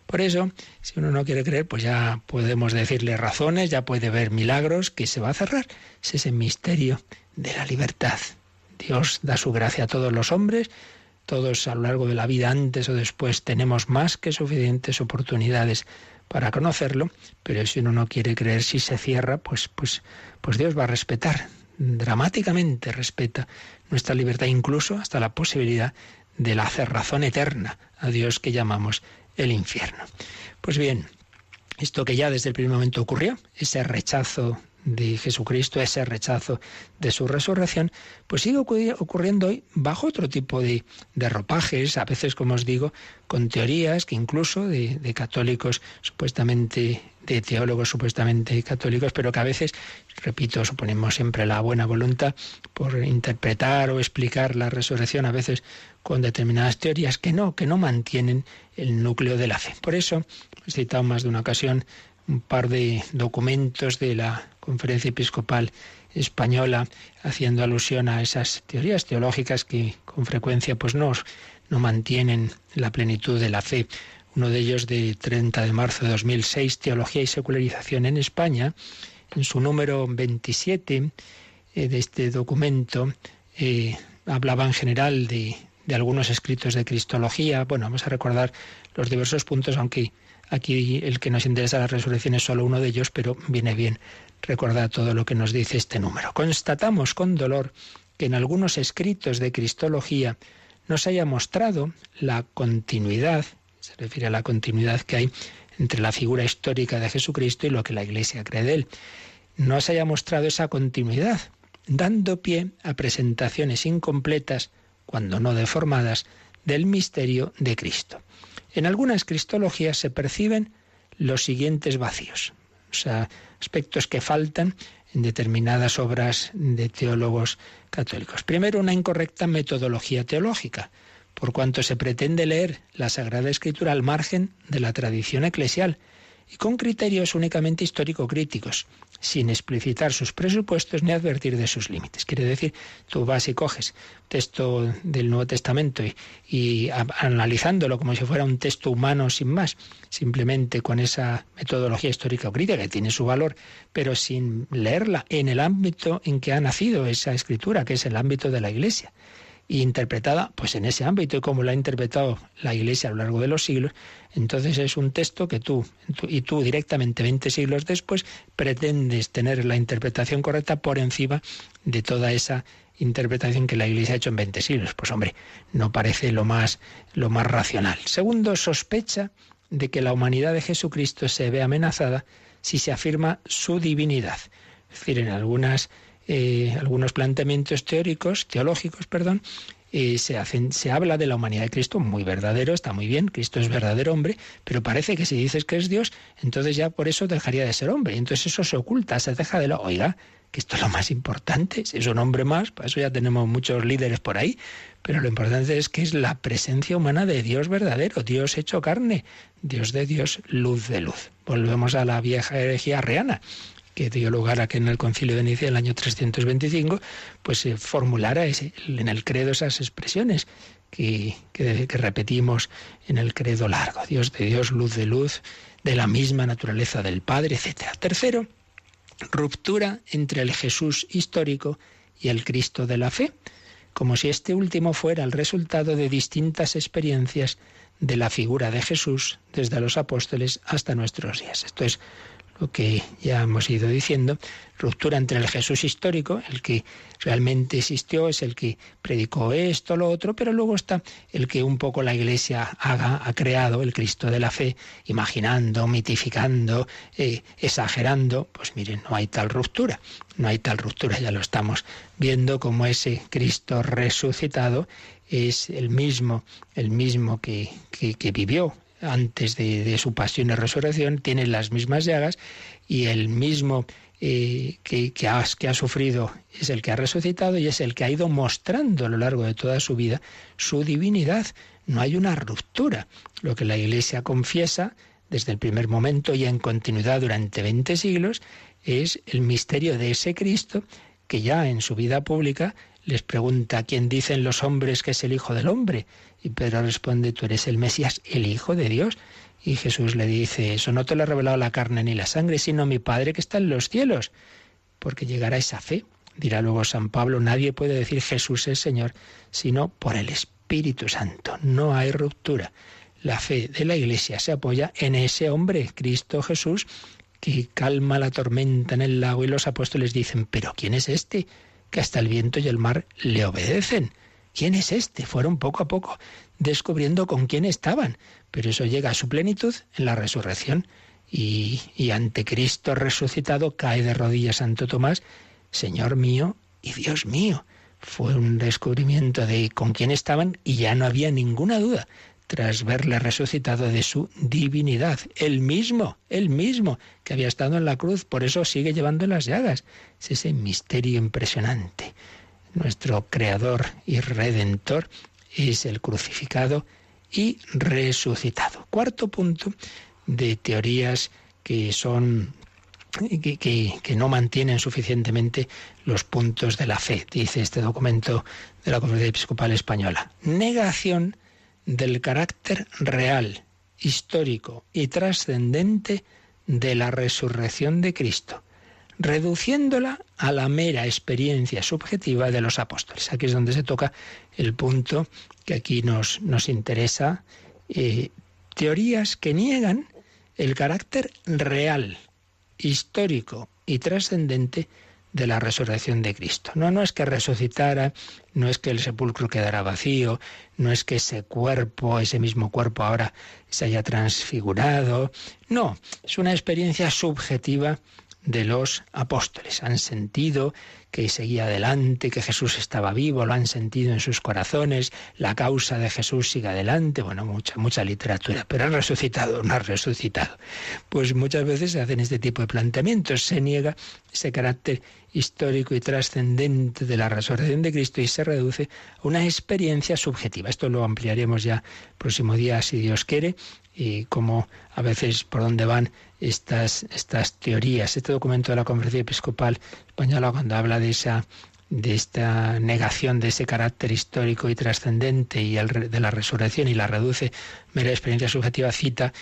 B: Por eso, si uno no quiere creer, pues ya podemos decirle razones, ya puede ver milagros, que se va a cerrar. Es ese misterio de la libertad. Dios da su gracia a todos los hombres, todos a lo largo de la vida, antes o después, tenemos más que suficientes oportunidades para conocerlo, pero si uno no quiere creer, si se cierra, pues Dios va a respetar, dramáticamente respeta nuestra libertad, incluso hasta la posibilidad de la cerrazón eterna a Dios que llamamos el infierno. Pues bien, esto que ya desde el primer momento ocurrió, ese rechazo de Jesucristo, ese rechazo de su resurrección, pues sigue ocurriendo hoy bajo otro tipo de ropajes, a veces, como os digo, con teorías que incluso de católicos supuestamente, de teólogos supuestamente católicos, pero que a veces, repito, suponemos siempre la buena voluntad por interpretar o explicar la resurrección, a veces con determinadas teorías que no mantienen el núcleo de la fe. Por eso he citado más de una ocasión un par de documentos de la Conferencia Episcopal Española haciendo alusión a esas teorías teológicas que con frecuencia pues no mantienen la plenitud de la fe. uno de ellos de 30 de marzo de 2006, Teología y Secularización en España, en su número 27 de este documento, hablaba en general de algunos escritos de cristología. Bueno, vamos a recordar los diversos puntos, aunque aquí el que nos interesa la resurrección es solo uno de ellos, pero viene bien recordar todo lo que nos dice este número. Constatamos con dolor que en algunos escritos de cristología no se haya mostrado la continuidad, se refiere a la continuidad que hay entre la figura histórica de Jesucristo y lo que la Iglesia cree de él. No se haya mostrado esa continuidad, dando pie a presentaciones incompletas, cuando no deformadas, del misterio de Cristo. En algunas cristologías se perciben los siguientes vacíos, o sea, aspectos que faltan en determinadas obras de teólogos católicos. Primero, una incorrecta metodología teológica, por cuanto se pretende leer la Sagrada Escritura al margen de la tradición eclesial y con criterios únicamente histórico-críticos, sin explicitar sus presupuestos ni advertir de sus límites. Quiere decir, tú vas y coges texto del Nuevo Testamento y analizándolo como si fuera un texto humano sin más, simplemente con esa metodología histórica o crítica que tiene su valor, pero sin leerla en el ámbito en que ha nacido esa escritura, que es el ámbito de la Iglesia, y interpretada pues en ese ámbito y como la ha interpretado la Iglesia a lo largo de los siglos. Entonces es un texto que tú directamente 20 siglos después pretendes tener la interpretación correcta por encima de toda esa interpretación que la Iglesia ha hecho en 20 siglos. Pues hombre, no parece lo más racional. Segundo, sospecha de que la humanidad de Jesucristo se ve amenazada si se afirma su divinidad. Es decir, en algunos planteamientos teológicos, se habla de la humanidad de Cristo, muy verdadero, está muy bien, Cristo es verdadero hombre, pero parece que si dices que es Dios, entonces ya por eso dejaría de ser hombre. Y entonces eso se oculta, se deja de lado. Oiga, que esto es lo más importante, si es un hombre más, para eso ya tenemos muchos líderes por ahí, pero lo importante es que es la presencia humana de Dios verdadero, Dios hecho carne, Dios de Dios, luz de luz. Volvemos a la vieja herejía arriana, que dio lugar a que en el Concilio de Nicea, el año 325, pues se formulara en el credo esas expresiones que repetimos en el credo largo. Dios de Dios, luz, de la misma naturaleza del Padre, etc. Tercero, ruptura entre el Jesús histórico y el Cristo de la fe, como si este último fuera el resultado de distintas experiencias de la figura de Jesús desde los apóstoles hasta nuestros días. Esto es lo que ya hemos ido diciendo, ruptura entre el Jesús histórico, el que realmente existió, es el que predicó esto, lo otro, pero luego está el que un poco la Iglesia ha creado, el Cristo de la fe, imaginando, mitificando, exagerando. Pues miren, no hay tal ruptura, ya lo estamos viendo como ese Cristo resucitado es el mismo que vivió antes de su pasión y resurrección, tiene las mismas llagas y el mismo que ha sufrido es el que ha resucitado y es el que ha ido mostrando a lo largo de toda su vida su divinidad. No hay una ruptura. Lo que la Iglesia confiesa desde el primer momento y en continuidad durante 20 siglos es el misterio de ese Cristo que ya en su vida pública les pregunta: ¿quién dicen los hombres que es el Hijo del Hombre? Y Pedro responde: tú eres el Mesías, el Hijo de Dios. Y Jesús le dice: eso no te lo ha revelado la carne ni la sangre, sino mi Padre que está en los cielos. Porque llegará esa fe. Dirá luego San Pablo: nadie puede decir Jesús es Señor, sino por el Espíritu Santo. No hay ruptura. La fe de la Iglesia se apoya en ese hombre, Cristo Jesús, que calma la tormenta en el lago, y los apóstoles dicen: ¿pero quién es este que hasta el viento y el mar le obedecen? ¿Quién es este? Fueron poco a poco descubriendo con quién estaban, pero eso llega a su plenitud en la resurrección y ante Cristo resucitado cae de rodillas Santo Tomás: Señor mío y Dios mío. Fue un descubrimiento de con quién estaban y ya no había ninguna duda, tras verle resucitado, de su divinidad. Él mismo que había estado en la cruz, por eso sigue llevando las llagas. Es ese misterio impresionante. Nuestro Creador y Redentor es el crucificado y resucitado. Cuarto punto de teorías que no mantienen suficientemente los puntos de la fe, dice este documento de la Conferencia Episcopal Española. Negación del carácter real histórico y trascendente de la resurrección de Cristo, reduciéndola a la mera experiencia subjetiva de los apóstoles. Aquí es donde se toca el punto que aquí nos interesa. Teorías que niegan el carácter real, histórico y trascendente de la resurrección de Cristo. No es que resucitara, no es que el sepulcro quedara vacío, no es que ese cuerpo, ese mismo cuerpo ahora se haya transfigurado. No, es una experiencia subjetiva de los apóstoles. Han sentido que seguía adelante, que Jesús estaba vivo, lo han sentido en sus corazones, la causa de Jesús sigue adelante, bueno, mucha literatura, pero ¿ha resucitado o no ha resucitado? Pues muchas veces se hacen este tipo de planteamientos, se niega ese carácter histórico y trascendente de la resurrección de Cristo y se reduce a una experiencia subjetiva. Esto lo ampliaremos ya el próximo día, si Dios quiere, y cómo a veces por dónde van estas teorías. Este documento de la Conferencia Episcopal Española, cuando habla de esta negación de ese carácter histórico y trascendente y de la resurrección y la reduce mera experiencia subjetiva, cita,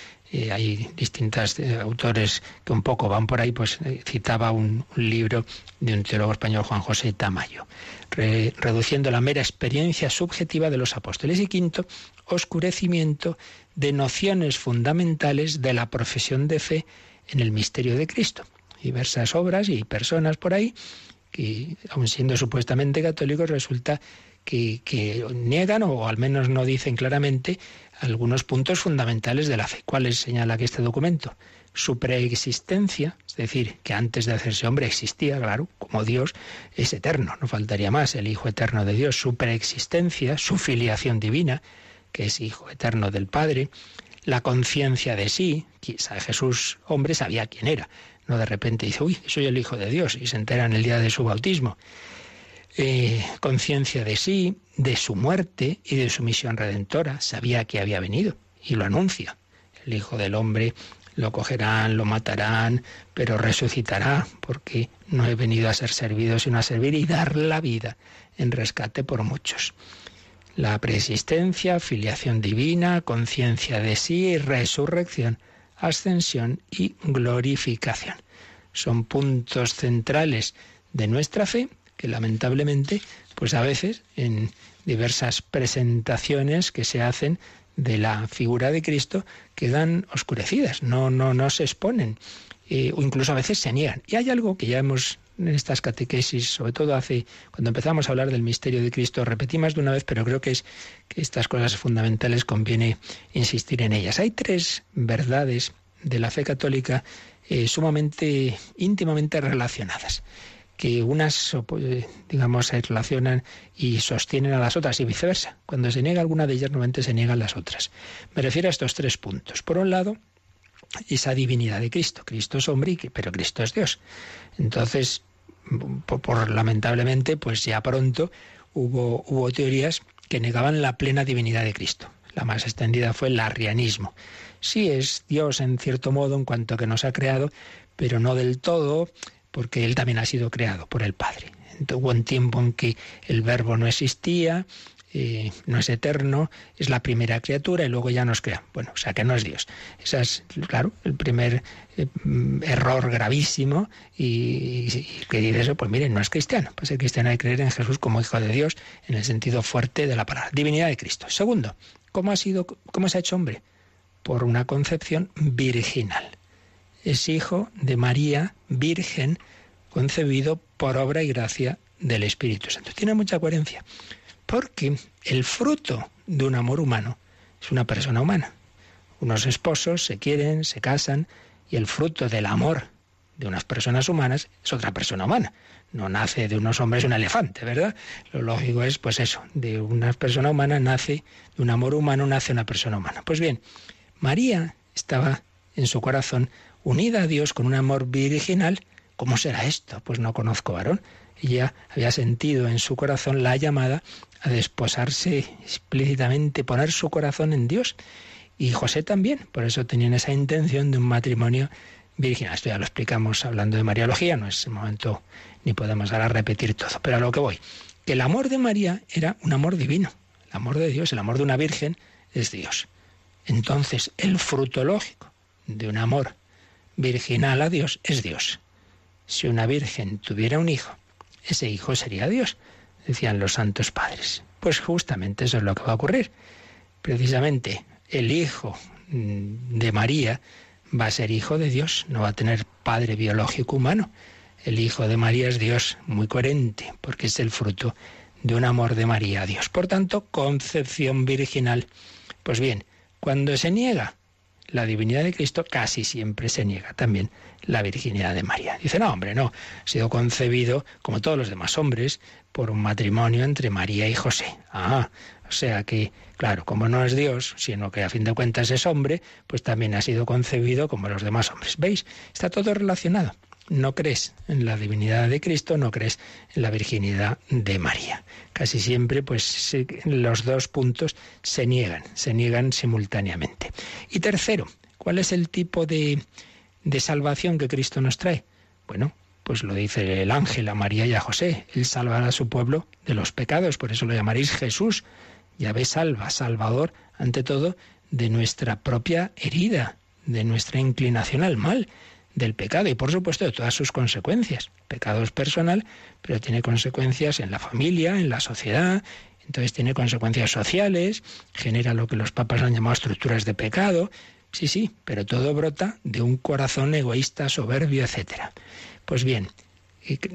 B: hay distintos autores que un poco van por ahí, pues citaba un libro de un teólogo español, Juan José Tamayo, reduciendo la mera experiencia subjetiva de los apóstoles. Y quinto, oscurecimiento de nociones fundamentales de la profesión de fe en el misterio de Cristo. Diversas obras y personas por ahí que, aun siendo supuestamente católicos, resulta que niegan o al menos no dicen claramente algunos puntos fundamentales de la fe. ¿Cuáles señala aquí este documento? Su preexistencia, es decir, que antes de hacerse hombre existía, claro, como Dios es eterno, no faltaría más, el Hijo eterno de Dios. Su preexistencia, su filiación divina, que es Hijo eterno del Padre, la conciencia de sí, quizá Jesús, hombre, sabía quién era, no de repente dice, uy, soy el Hijo de Dios, y se entera en el día de su bautismo. Conciencia de sí, de su muerte y de su misión redentora, sabía que había venido y lo anuncia. El Hijo del Hombre lo cogerán, lo matarán, pero resucitará, porque no he venido a ser servido, sino a servir y dar la vida en rescate por muchos. La preexistencia, filiación divina, conciencia de sí, resurrección, ascensión y glorificación. Son puntos centrales de nuestra fe que lamentablemente, pues a veces en diversas presentaciones que se hacen de la figura de Cristo quedan oscurecidas, no se exponen, o incluso a veces se niegan. Y hay algo que ya hemos en estas catequesis, sobre todo cuando empezamos a hablar del misterio de Cristo, repetí más de una vez, pero creo que estas cosas fundamentales conviene insistir en ellas. Hay 3 verdades de la fe católica sumamente, íntimamente relacionadas, que unas, digamos, se relacionan y sostienen a las otras y viceversa. Cuando se niega alguna de ellas, normalmente se niegan las otras. Me refiero a estos 3 puntos. Por un lado, esa divinidad de Cristo. Cristo es hombre, pero Cristo es Dios. Entonces, lamentablemente, pues ya pronto hubo teorías que negaban la plena divinidad de Cristo. La más extendida fue el arrianismo. Sí es Dios en cierto modo en cuanto que nos ha creado, pero no del todo, porque Él también ha sido creado por el Padre. Entonces, hubo un tiempo en que el Verbo no existía, no es eterno, es la primera criatura y luego ya nos crea. Bueno, o sea que no es Dios. Ese es, claro, el primer error gravísimo y que dice eso, pues miren, no es cristiano. Para ser cristiano hay que creer en Jesús como Hijo de Dios en el sentido fuerte de la palabra. Divinidad de Cristo. Segundo, ¿cómo se ha hecho hombre? Por una concepción virginal. Es hijo de María, virgen, concebido por obra y gracia del Espíritu Santo. Tiene mucha coherencia, porque el fruto de un amor humano es una persona humana. Unos esposos se quieren, se casan, y el fruto del amor de unas personas humanas es otra persona humana. No nace de unos hombres un elefante, ¿verdad? Lo lógico es, pues eso, de una persona humana nace, de un amor humano nace una persona humana. Pues bien, María estaba en su corazón unida a Dios con un amor virginal. ¿Cómo será esto? Pues no conozco varón. Ella había sentido en su corazón la llamada a desposarse explícitamente, poner su corazón en Dios. Y José también, por eso tenían esa intención de un matrimonio virginal. Esto ya lo explicamos hablando de Mariología, no es el momento ni podemos ahora repetir todo. Pero a lo que voy, que el amor de María era un amor divino, el amor de Dios, el amor de una virgen es Dios. Entonces, el fruto lógico de un amor virginal a Dios es Dios. Si una virgen tuviera un hijo, ese hijo sería Dios, decían los santos padres. Pues justamente eso es lo que va a ocurrir. Precisamente el hijo de María va a ser hijo de Dios, no va a tener padre biológico humano. El hijo de María es Dios, muy coherente, porque es el fruto de un amor de María a Dios. Por tanto, concepción virginal. Pues bien, cuando se niega la divinidad de Cristo, casi siempre se niega también la virginidad de María. Dice, no, hombre, no, ha sido concebido, como todos los demás hombres, por un matrimonio entre María y José. O sea que, claro, como no es Dios, sino que a fin de cuentas es hombre, pues también ha sido concebido como los demás hombres. ¿Veis? Está todo relacionado. No crees en la divinidad de Cristo, no crees en la virginidad de María. Casi siempre, pues, los dos puntos se niegan simultáneamente. Y tercero, ¿cuál es el tipo de salvación que Cristo nos trae? Bueno, pues lo dice el ángel a María y a José. Él salvará a su pueblo de los pecados, por eso lo llamaréis Jesús. Yahvé salva, Salvador, ante todo, de nuestra propia herida, de nuestra inclinación al mal, del pecado y, por supuesto, de todas sus consecuencias. El pecado es personal, pero tiene consecuencias en la familia, en la sociedad, entonces tiene consecuencias sociales, genera lo que los papas han llamado estructuras de pecado. Sí, pero todo brota de un corazón egoísta, soberbio, etc. Pues bien,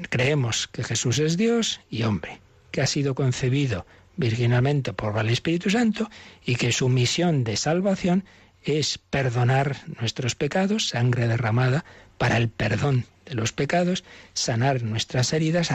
B: creemos que Jesús es Dios y hombre, que ha sido concebido virginalmente por el Espíritu Santo y que su misión de salvación es perdonar nuestros pecados, sangre derramada para el perdón de los pecados, sanar nuestras heridas,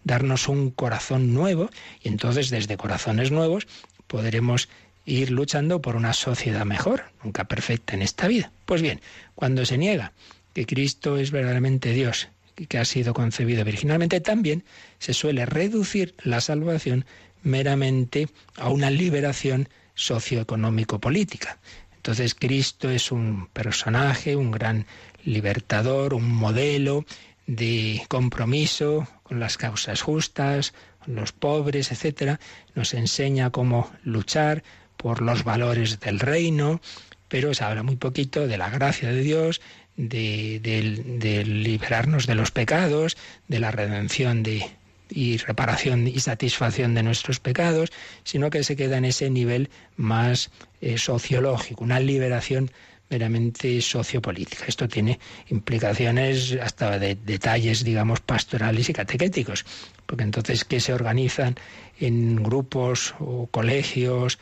B: darnos un corazón nuevo, y entonces desde corazones nuevos podremos ir luchando por una sociedad mejor, nunca perfecta en esta vida. Pues bien, cuando se niega que Cristo es verdaderamente Dios y que ha sido concebido virginalmente, también se suele reducir la salvación meramente a una liberación socioeconómico-política. Entonces Cristo es un personaje, un gran libertador, un modelo de compromiso con las causas justas, con los pobres, etc. Nos enseña cómo luchar por los valores del reino, pero se habla muy poquito de la gracia de Dios, de liberarnos de los pecados, de la redención y reparación y satisfacción de nuestros pecados, sino que se queda en ese nivel más sociológico, una liberación meramente sociopolítica. Esto tiene implicaciones hasta de detalles, digamos, pastorales y catequéticos, porque entonces, ¿qué se organizan en grupos o colegios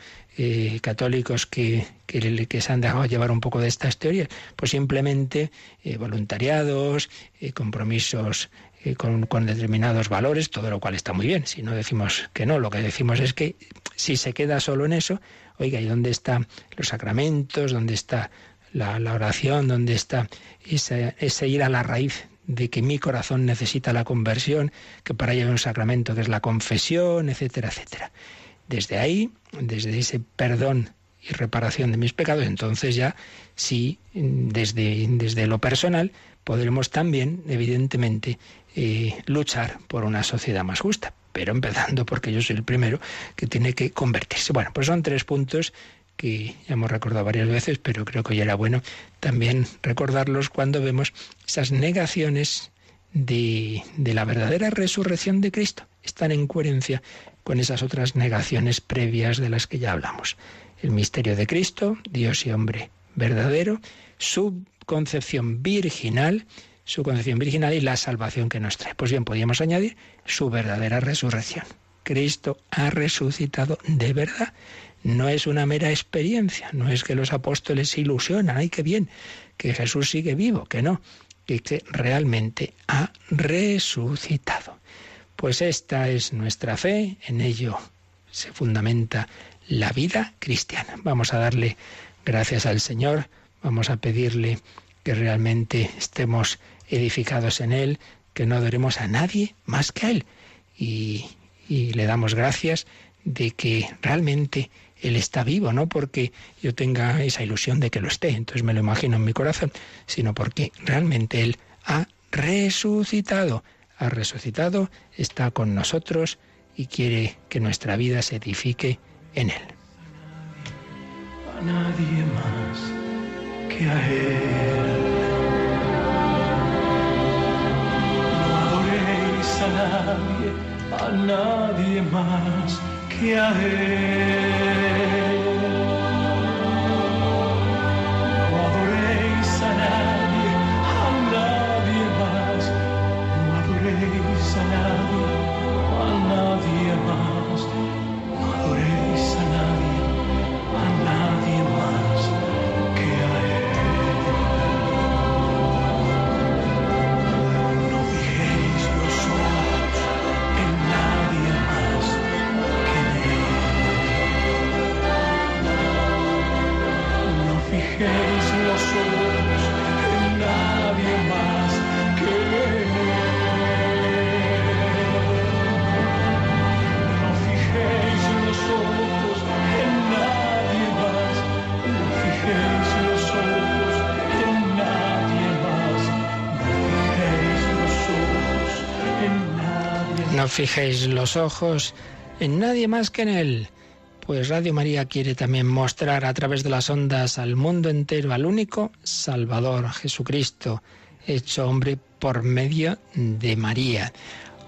B: católicos que se han dejado llevar un poco de estas teorías? Pues simplemente voluntariados, compromisos con determinados valores, todo lo cual está muy bien. Si no decimos que no, lo que decimos es que si se queda solo en eso, oiga, ¿y dónde están los sacramentos? ¿Dónde está la oración? ¿Dónde está ese ir a la raíz de que mi corazón necesita la conversión, que para ello hay un sacramento que es la confesión, etcétera, etcétera? Desde ahí, desde ese perdón y reparación de mis pecados, entonces ya sí, desde lo personal, podremos también, evidentemente, luchar por una sociedad más justa, pero empezando porque yo soy el primero que tiene que convertirse. Bueno, pues son 3 puntos que ya hemos recordado varias veces, pero creo que hoy era bueno también recordarlos cuando vemos esas negaciones de la verdadera resurrección de Cristo. Están en coherencia con esas otras negaciones previas de las que ya hablamos. El misterio de Cristo, Dios y hombre verdadero, su concepción virginal y la salvación que nos trae. Pues bien, podríamos añadir su verdadera resurrección. Cristo ha resucitado de verdad. No es una mera experiencia, no es que los apóstoles se ilusionan, ¡ay, qué bien!, que Jesús sigue vivo, que no, que realmente ha resucitado. Pues esta es nuestra fe, en ello se fundamenta la vida cristiana. Vamos a darle gracias al Señor, vamos a pedirle que realmente estemos edificados en Él, que no adoremos a nadie más que a Él. Y le damos gracias de que realmente Él está vivo, no porque yo tenga esa ilusión de que lo esté, entonces me lo imagino en mi corazón, sino porque realmente Él ha resucitado, está con nosotros y quiere que nuestra vida se edifique en Él.
H: nadie más que a Él. No adoréis a nadie más que a Él. No adoréis a nadie más. No adoréis a nadie más. No adoréis a nadie más que a Él. No fijéis los ojos en nadie más que en Él. No fijéis los ojos en nadie más que en Él. No fijéis los ojos en nadie más. No fijéis los ojos en nadie más.
B: No fijéis los ojos en nadie más que en Él. Pues Radio María quiere también mostrar a través de las ondas al mundo entero al único Salvador, Jesucristo, hecho hombre por medio de María.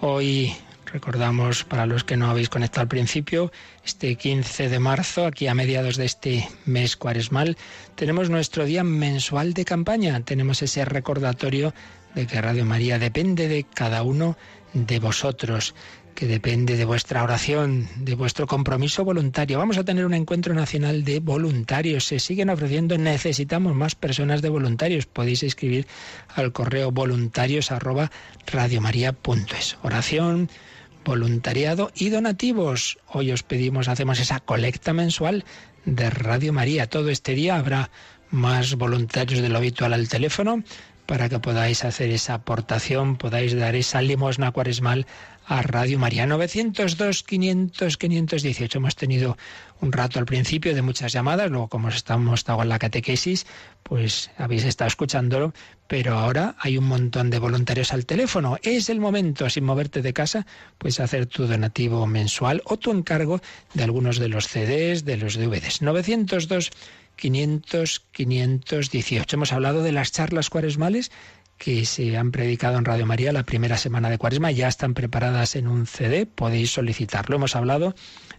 B: Hoy recordamos, para los que no habéis conectado al principio, este 15 de marzo, aquí a mediados de este mes cuaresmal, tenemos nuestro día mensual de campaña. Tenemos ese recordatorio de que Radio María depende de cada uno de vosotros, que depende de vuestra oración, de vuestro compromiso voluntario. Vamos a tener un encuentro nacional de voluntarios. Se siguen ofreciendo, necesitamos más personas de voluntarios. Podéis escribir al correo voluntarios@radiomaria.es. Oración, voluntariado y donativos. Hoy os pedimos, hacemos esa colecta mensual de Radio María. Todo este día habrá más voluntarios de lo habitual al teléfono para que podáis hacer esa aportación, podáis dar esa limosna cuaresmal a Radio María. 902-500-518. Hemos tenido un rato al principio de muchas llamadas, luego como estamos en la catequesis, pues habéis estado escuchándolo, pero ahora hay un montón de voluntarios al teléfono. Es el momento, sin moverte de casa, pues hacer tu donativo mensual o tu encargo de algunos de los CDs, de los DVDs. 902-500-518. Hemos hablado de las charlas cuaresmales que se han predicado en Radio María la primera semana de Cuaresma, ya están preparadas en un CD, podéis solicitarlo. Hemos hablado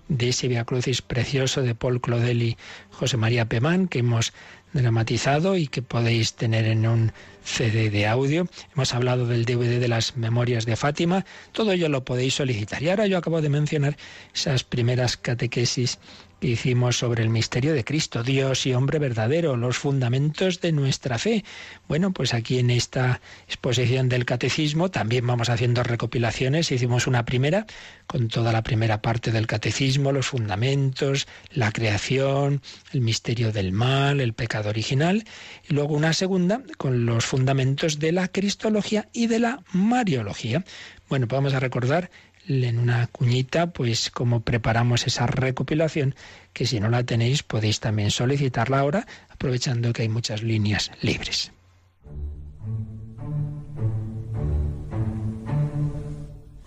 B: de ese Via Crucis precioso de Paul Claudel y José María Pemán, que hemos dramatizado y que podéis tener en un CD de audio. Hemos hablado del DVD de las Memorias de Fátima, todo ello lo podéis solicitar. Y ahora yo acabo de mencionar esas primeras catequesis que hicimos sobre el misterio de Cristo, Dios y hombre verdadero, los fundamentos de nuestra fe. Bueno, pues aquí en esta exposición del catecismo también vamos haciendo recopilaciones. Hicimos una primera con toda la primera parte del catecismo, los fundamentos, la creación, el misterio del mal, el pecado original, y luego una segunda con los fundamentos de la cristología y de la mariología. Bueno, pues vamos a recordar en una cuñita, pues cómo preparamos esa recopilación, que si no la tenéis podéis también solicitarla ahora, aprovechando que hay muchas líneas libres.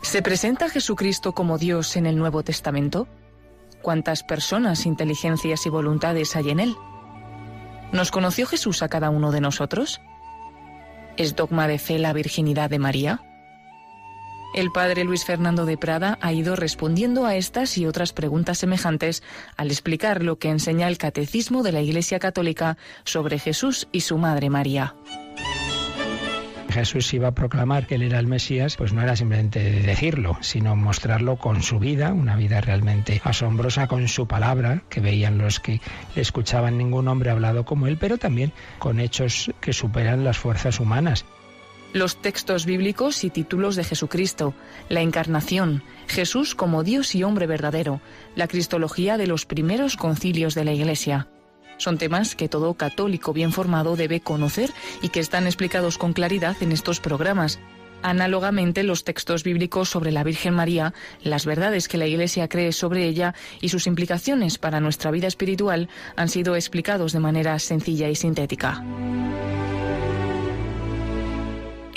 I: ¿Se presenta Jesucristo como Dios en el Nuevo Testamento? ¿Cuántas personas, inteligencias y voluntades hay en él? ¿Nos conoció Jesús a cada uno de nosotros? ¿Es dogma de fe la virginidad de María? El padre Luis Fernando de Prada ha ido respondiendo a estas y otras preguntas semejantes al explicar lo que enseña el Catecismo de la Iglesia Católica sobre Jesús y su Madre María.
B: Jesús iba a proclamar que él era el Mesías, pues no era simplemente decirlo, sino mostrarlo con su vida, una vida realmente asombrosa, con su palabra, que veían los que le escuchaban, ningún hombre hablado como él, pero también con hechos que superan las fuerzas humanas.
I: Los textos bíblicos y títulos de Jesucristo, la encarnación, Jesús como Dios y hombre verdadero, la cristología de los primeros concilios de la Iglesia. Son temas que todo católico bien formado debe conocer y que están explicados con claridad en estos programas. Análogamente, los textos bíblicos sobre la Virgen María, las verdades que la Iglesia cree sobre ella y sus implicaciones para nuestra vida espiritual han sido explicados de manera sencilla y sintética.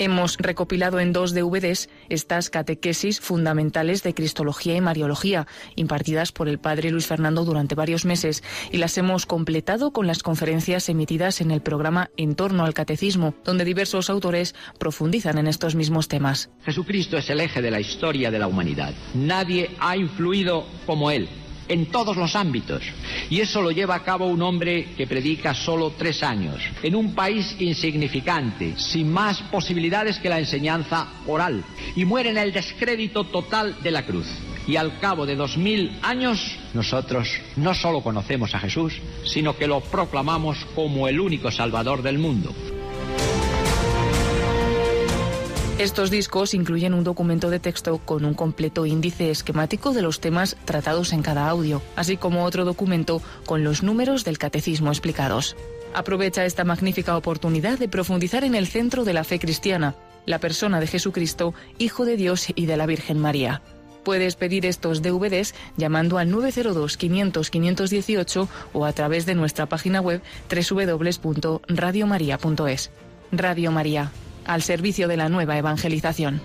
I: Hemos recopilado en 2 DVDs estas catequesis fundamentales de Cristología y Mariología, impartidas por el padre Luis Fernando durante varios meses, y las hemos completado con las conferencias emitidas en el programa En torno al Catecismo, donde diversos autores profundizan en estos mismos temas.
J: Jesucristo es el eje de la historia de la humanidad. Nadie ha influido como Él en todos los ámbitos, y eso lo lleva a cabo un hombre que predica solo 3 años, en un país insignificante, sin más posibilidades que la enseñanza oral, y muere en el descrédito total de la cruz. Y al cabo de 2000 años, nosotros no solo conocemos a Jesús, sino que lo proclamamos como el único Salvador del mundo.
I: Estos discos incluyen un documento de texto con un completo índice esquemático de los temas tratados en cada audio, así como otro documento con los números del catecismo explicados. Aprovecha esta magnífica oportunidad de profundizar en el centro de la fe cristiana, la persona de Jesucristo, Hijo de Dios y de la Virgen María. Puedes pedir estos DVDs llamando al 902 500 518 o a través de nuestra página web www.radiomaria.es. Radio María, al servicio de la nueva evangelización.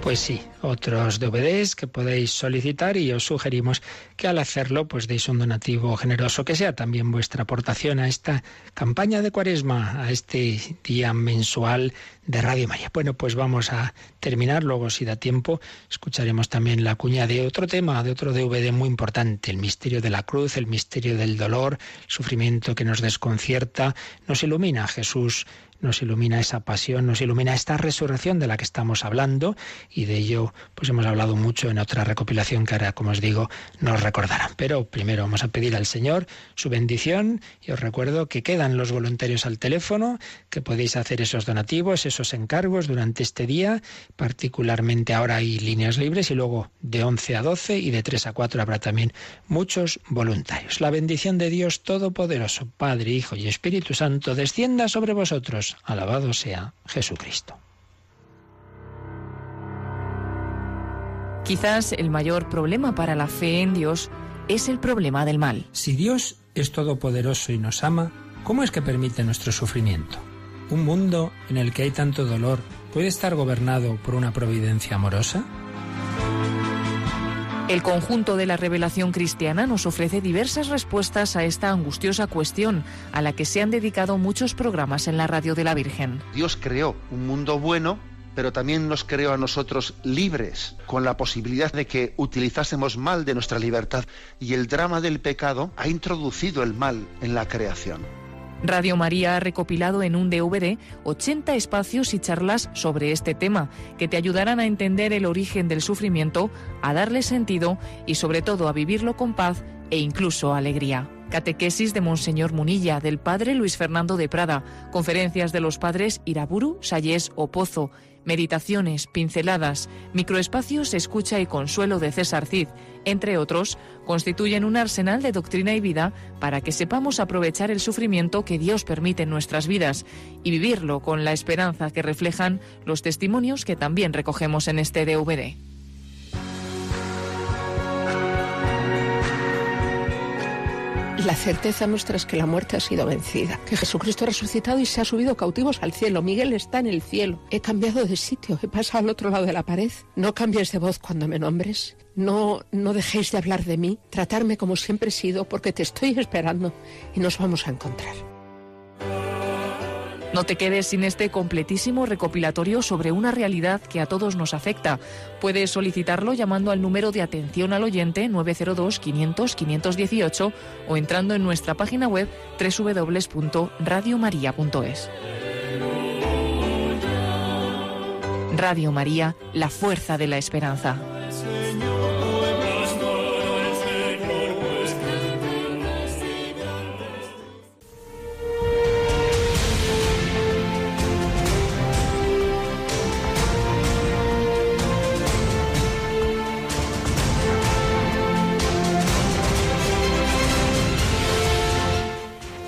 B: Pues sí, otros DVDs que podéis solicitar, y os sugerimos que al hacerlo pues deis un donativo generoso, que sea también vuestra aportación a esta campaña de Cuaresma, a este día mensual de Radio María. Bueno, pues vamos a terminar, luego si da tiempo escucharemos también la cuña de otro tema, de otro DVD muy importante, el misterio de la cruz, el misterio del dolor, el sufrimiento que nos desconcierta, nos ilumina Jesús, nos ilumina esa pasión, nos ilumina esta resurrección de la que estamos hablando, y de ello pues hemos hablado mucho en otra recopilación que ahora, como os digo, nos recordarán. Pero primero vamos a pedir al Señor su bendición, y os recuerdo que quedan los voluntarios al teléfono, que podéis hacer esos donativos, esos encargos durante este día. Particularmente ahora hay líneas libres, y luego de 11 a 12 y de 3 a 4 habrá también muchos voluntarios. La bendición de Dios Todopoderoso, Padre, Hijo y Espíritu Santo, descienda sobre vosotros. Alabado sea Jesucristo.
I: Quizás el mayor problema para la fe en Dios es el problema del mal.
B: Si Dios es todopoderoso y nos ama, ¿cómo es que permite nuestro sufrimiento? ¿Un mundo en el que hay tanto dolor puede estar gobernado por una providencia amorosa?
I: El conjunto de la revelación cristiana nos ofrece diversas respuestas a esta angustiosa cuestión, a la que se han dedicado muchos programas en la Radio de la Virgen.
K: Dios creó un mundo bueno, pero también nos creó a nosotros libres, con la posibilidad de que utilizásemos mal de nuestra libertad. Y el drama del pecado ha introducido el mal en la creación.
I: Radio María ha recopilado en un DVD 80 espacios y charlas sobre este tema, que te ayudarán a entender el origen del sufrimiento, a darle sentido y sobre todo a vivirlo con paz e incluso alegría. Catequesis de Monseñor Munilla, del padre Luis Fernando de Prada, conferencias de los padres Iraburu, Sayés o Pozo, meditaciones, pinceladas, microespacios, escucha y consuelo de César Cid, entre otros, constituyen un arsenal de doctrina y vida para que sepamos aprovechar el sufrimiento que Dios permite en nuestras vidas y vivirlo con la esperanza que reflejan los testimonios que también recogemos en este DVD.
L: La certeza nuestra es que la muerte ha sido vencida, que Jesucristo ha resucitado y se ha subido cautivos al cielo. Miguel está en el cielo. He cambiado de sitio, he pasado al otro lado de la pared. No cambies de voz cuando me nombres. No dejéis de hablar de mí. Tratarme como siempre he sido, porque te estoy esperando y nos vamos a encontrar.
I: No te quedes sin este completísimo recopilatorio sobre una realidad que a todos nos afecta. Puedes solicitarlo llamando al número de atención al oyente 902 500 518 o entrando en nuestra página web www.radiomaria.es. Radio María, la fuerza de la esperanza.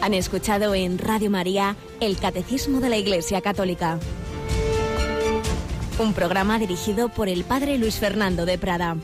A: Han escuchado en Radio María el Catecismo de la Iglesia Católica. Un programa dirigido por el padre Luis Fernando de Prada.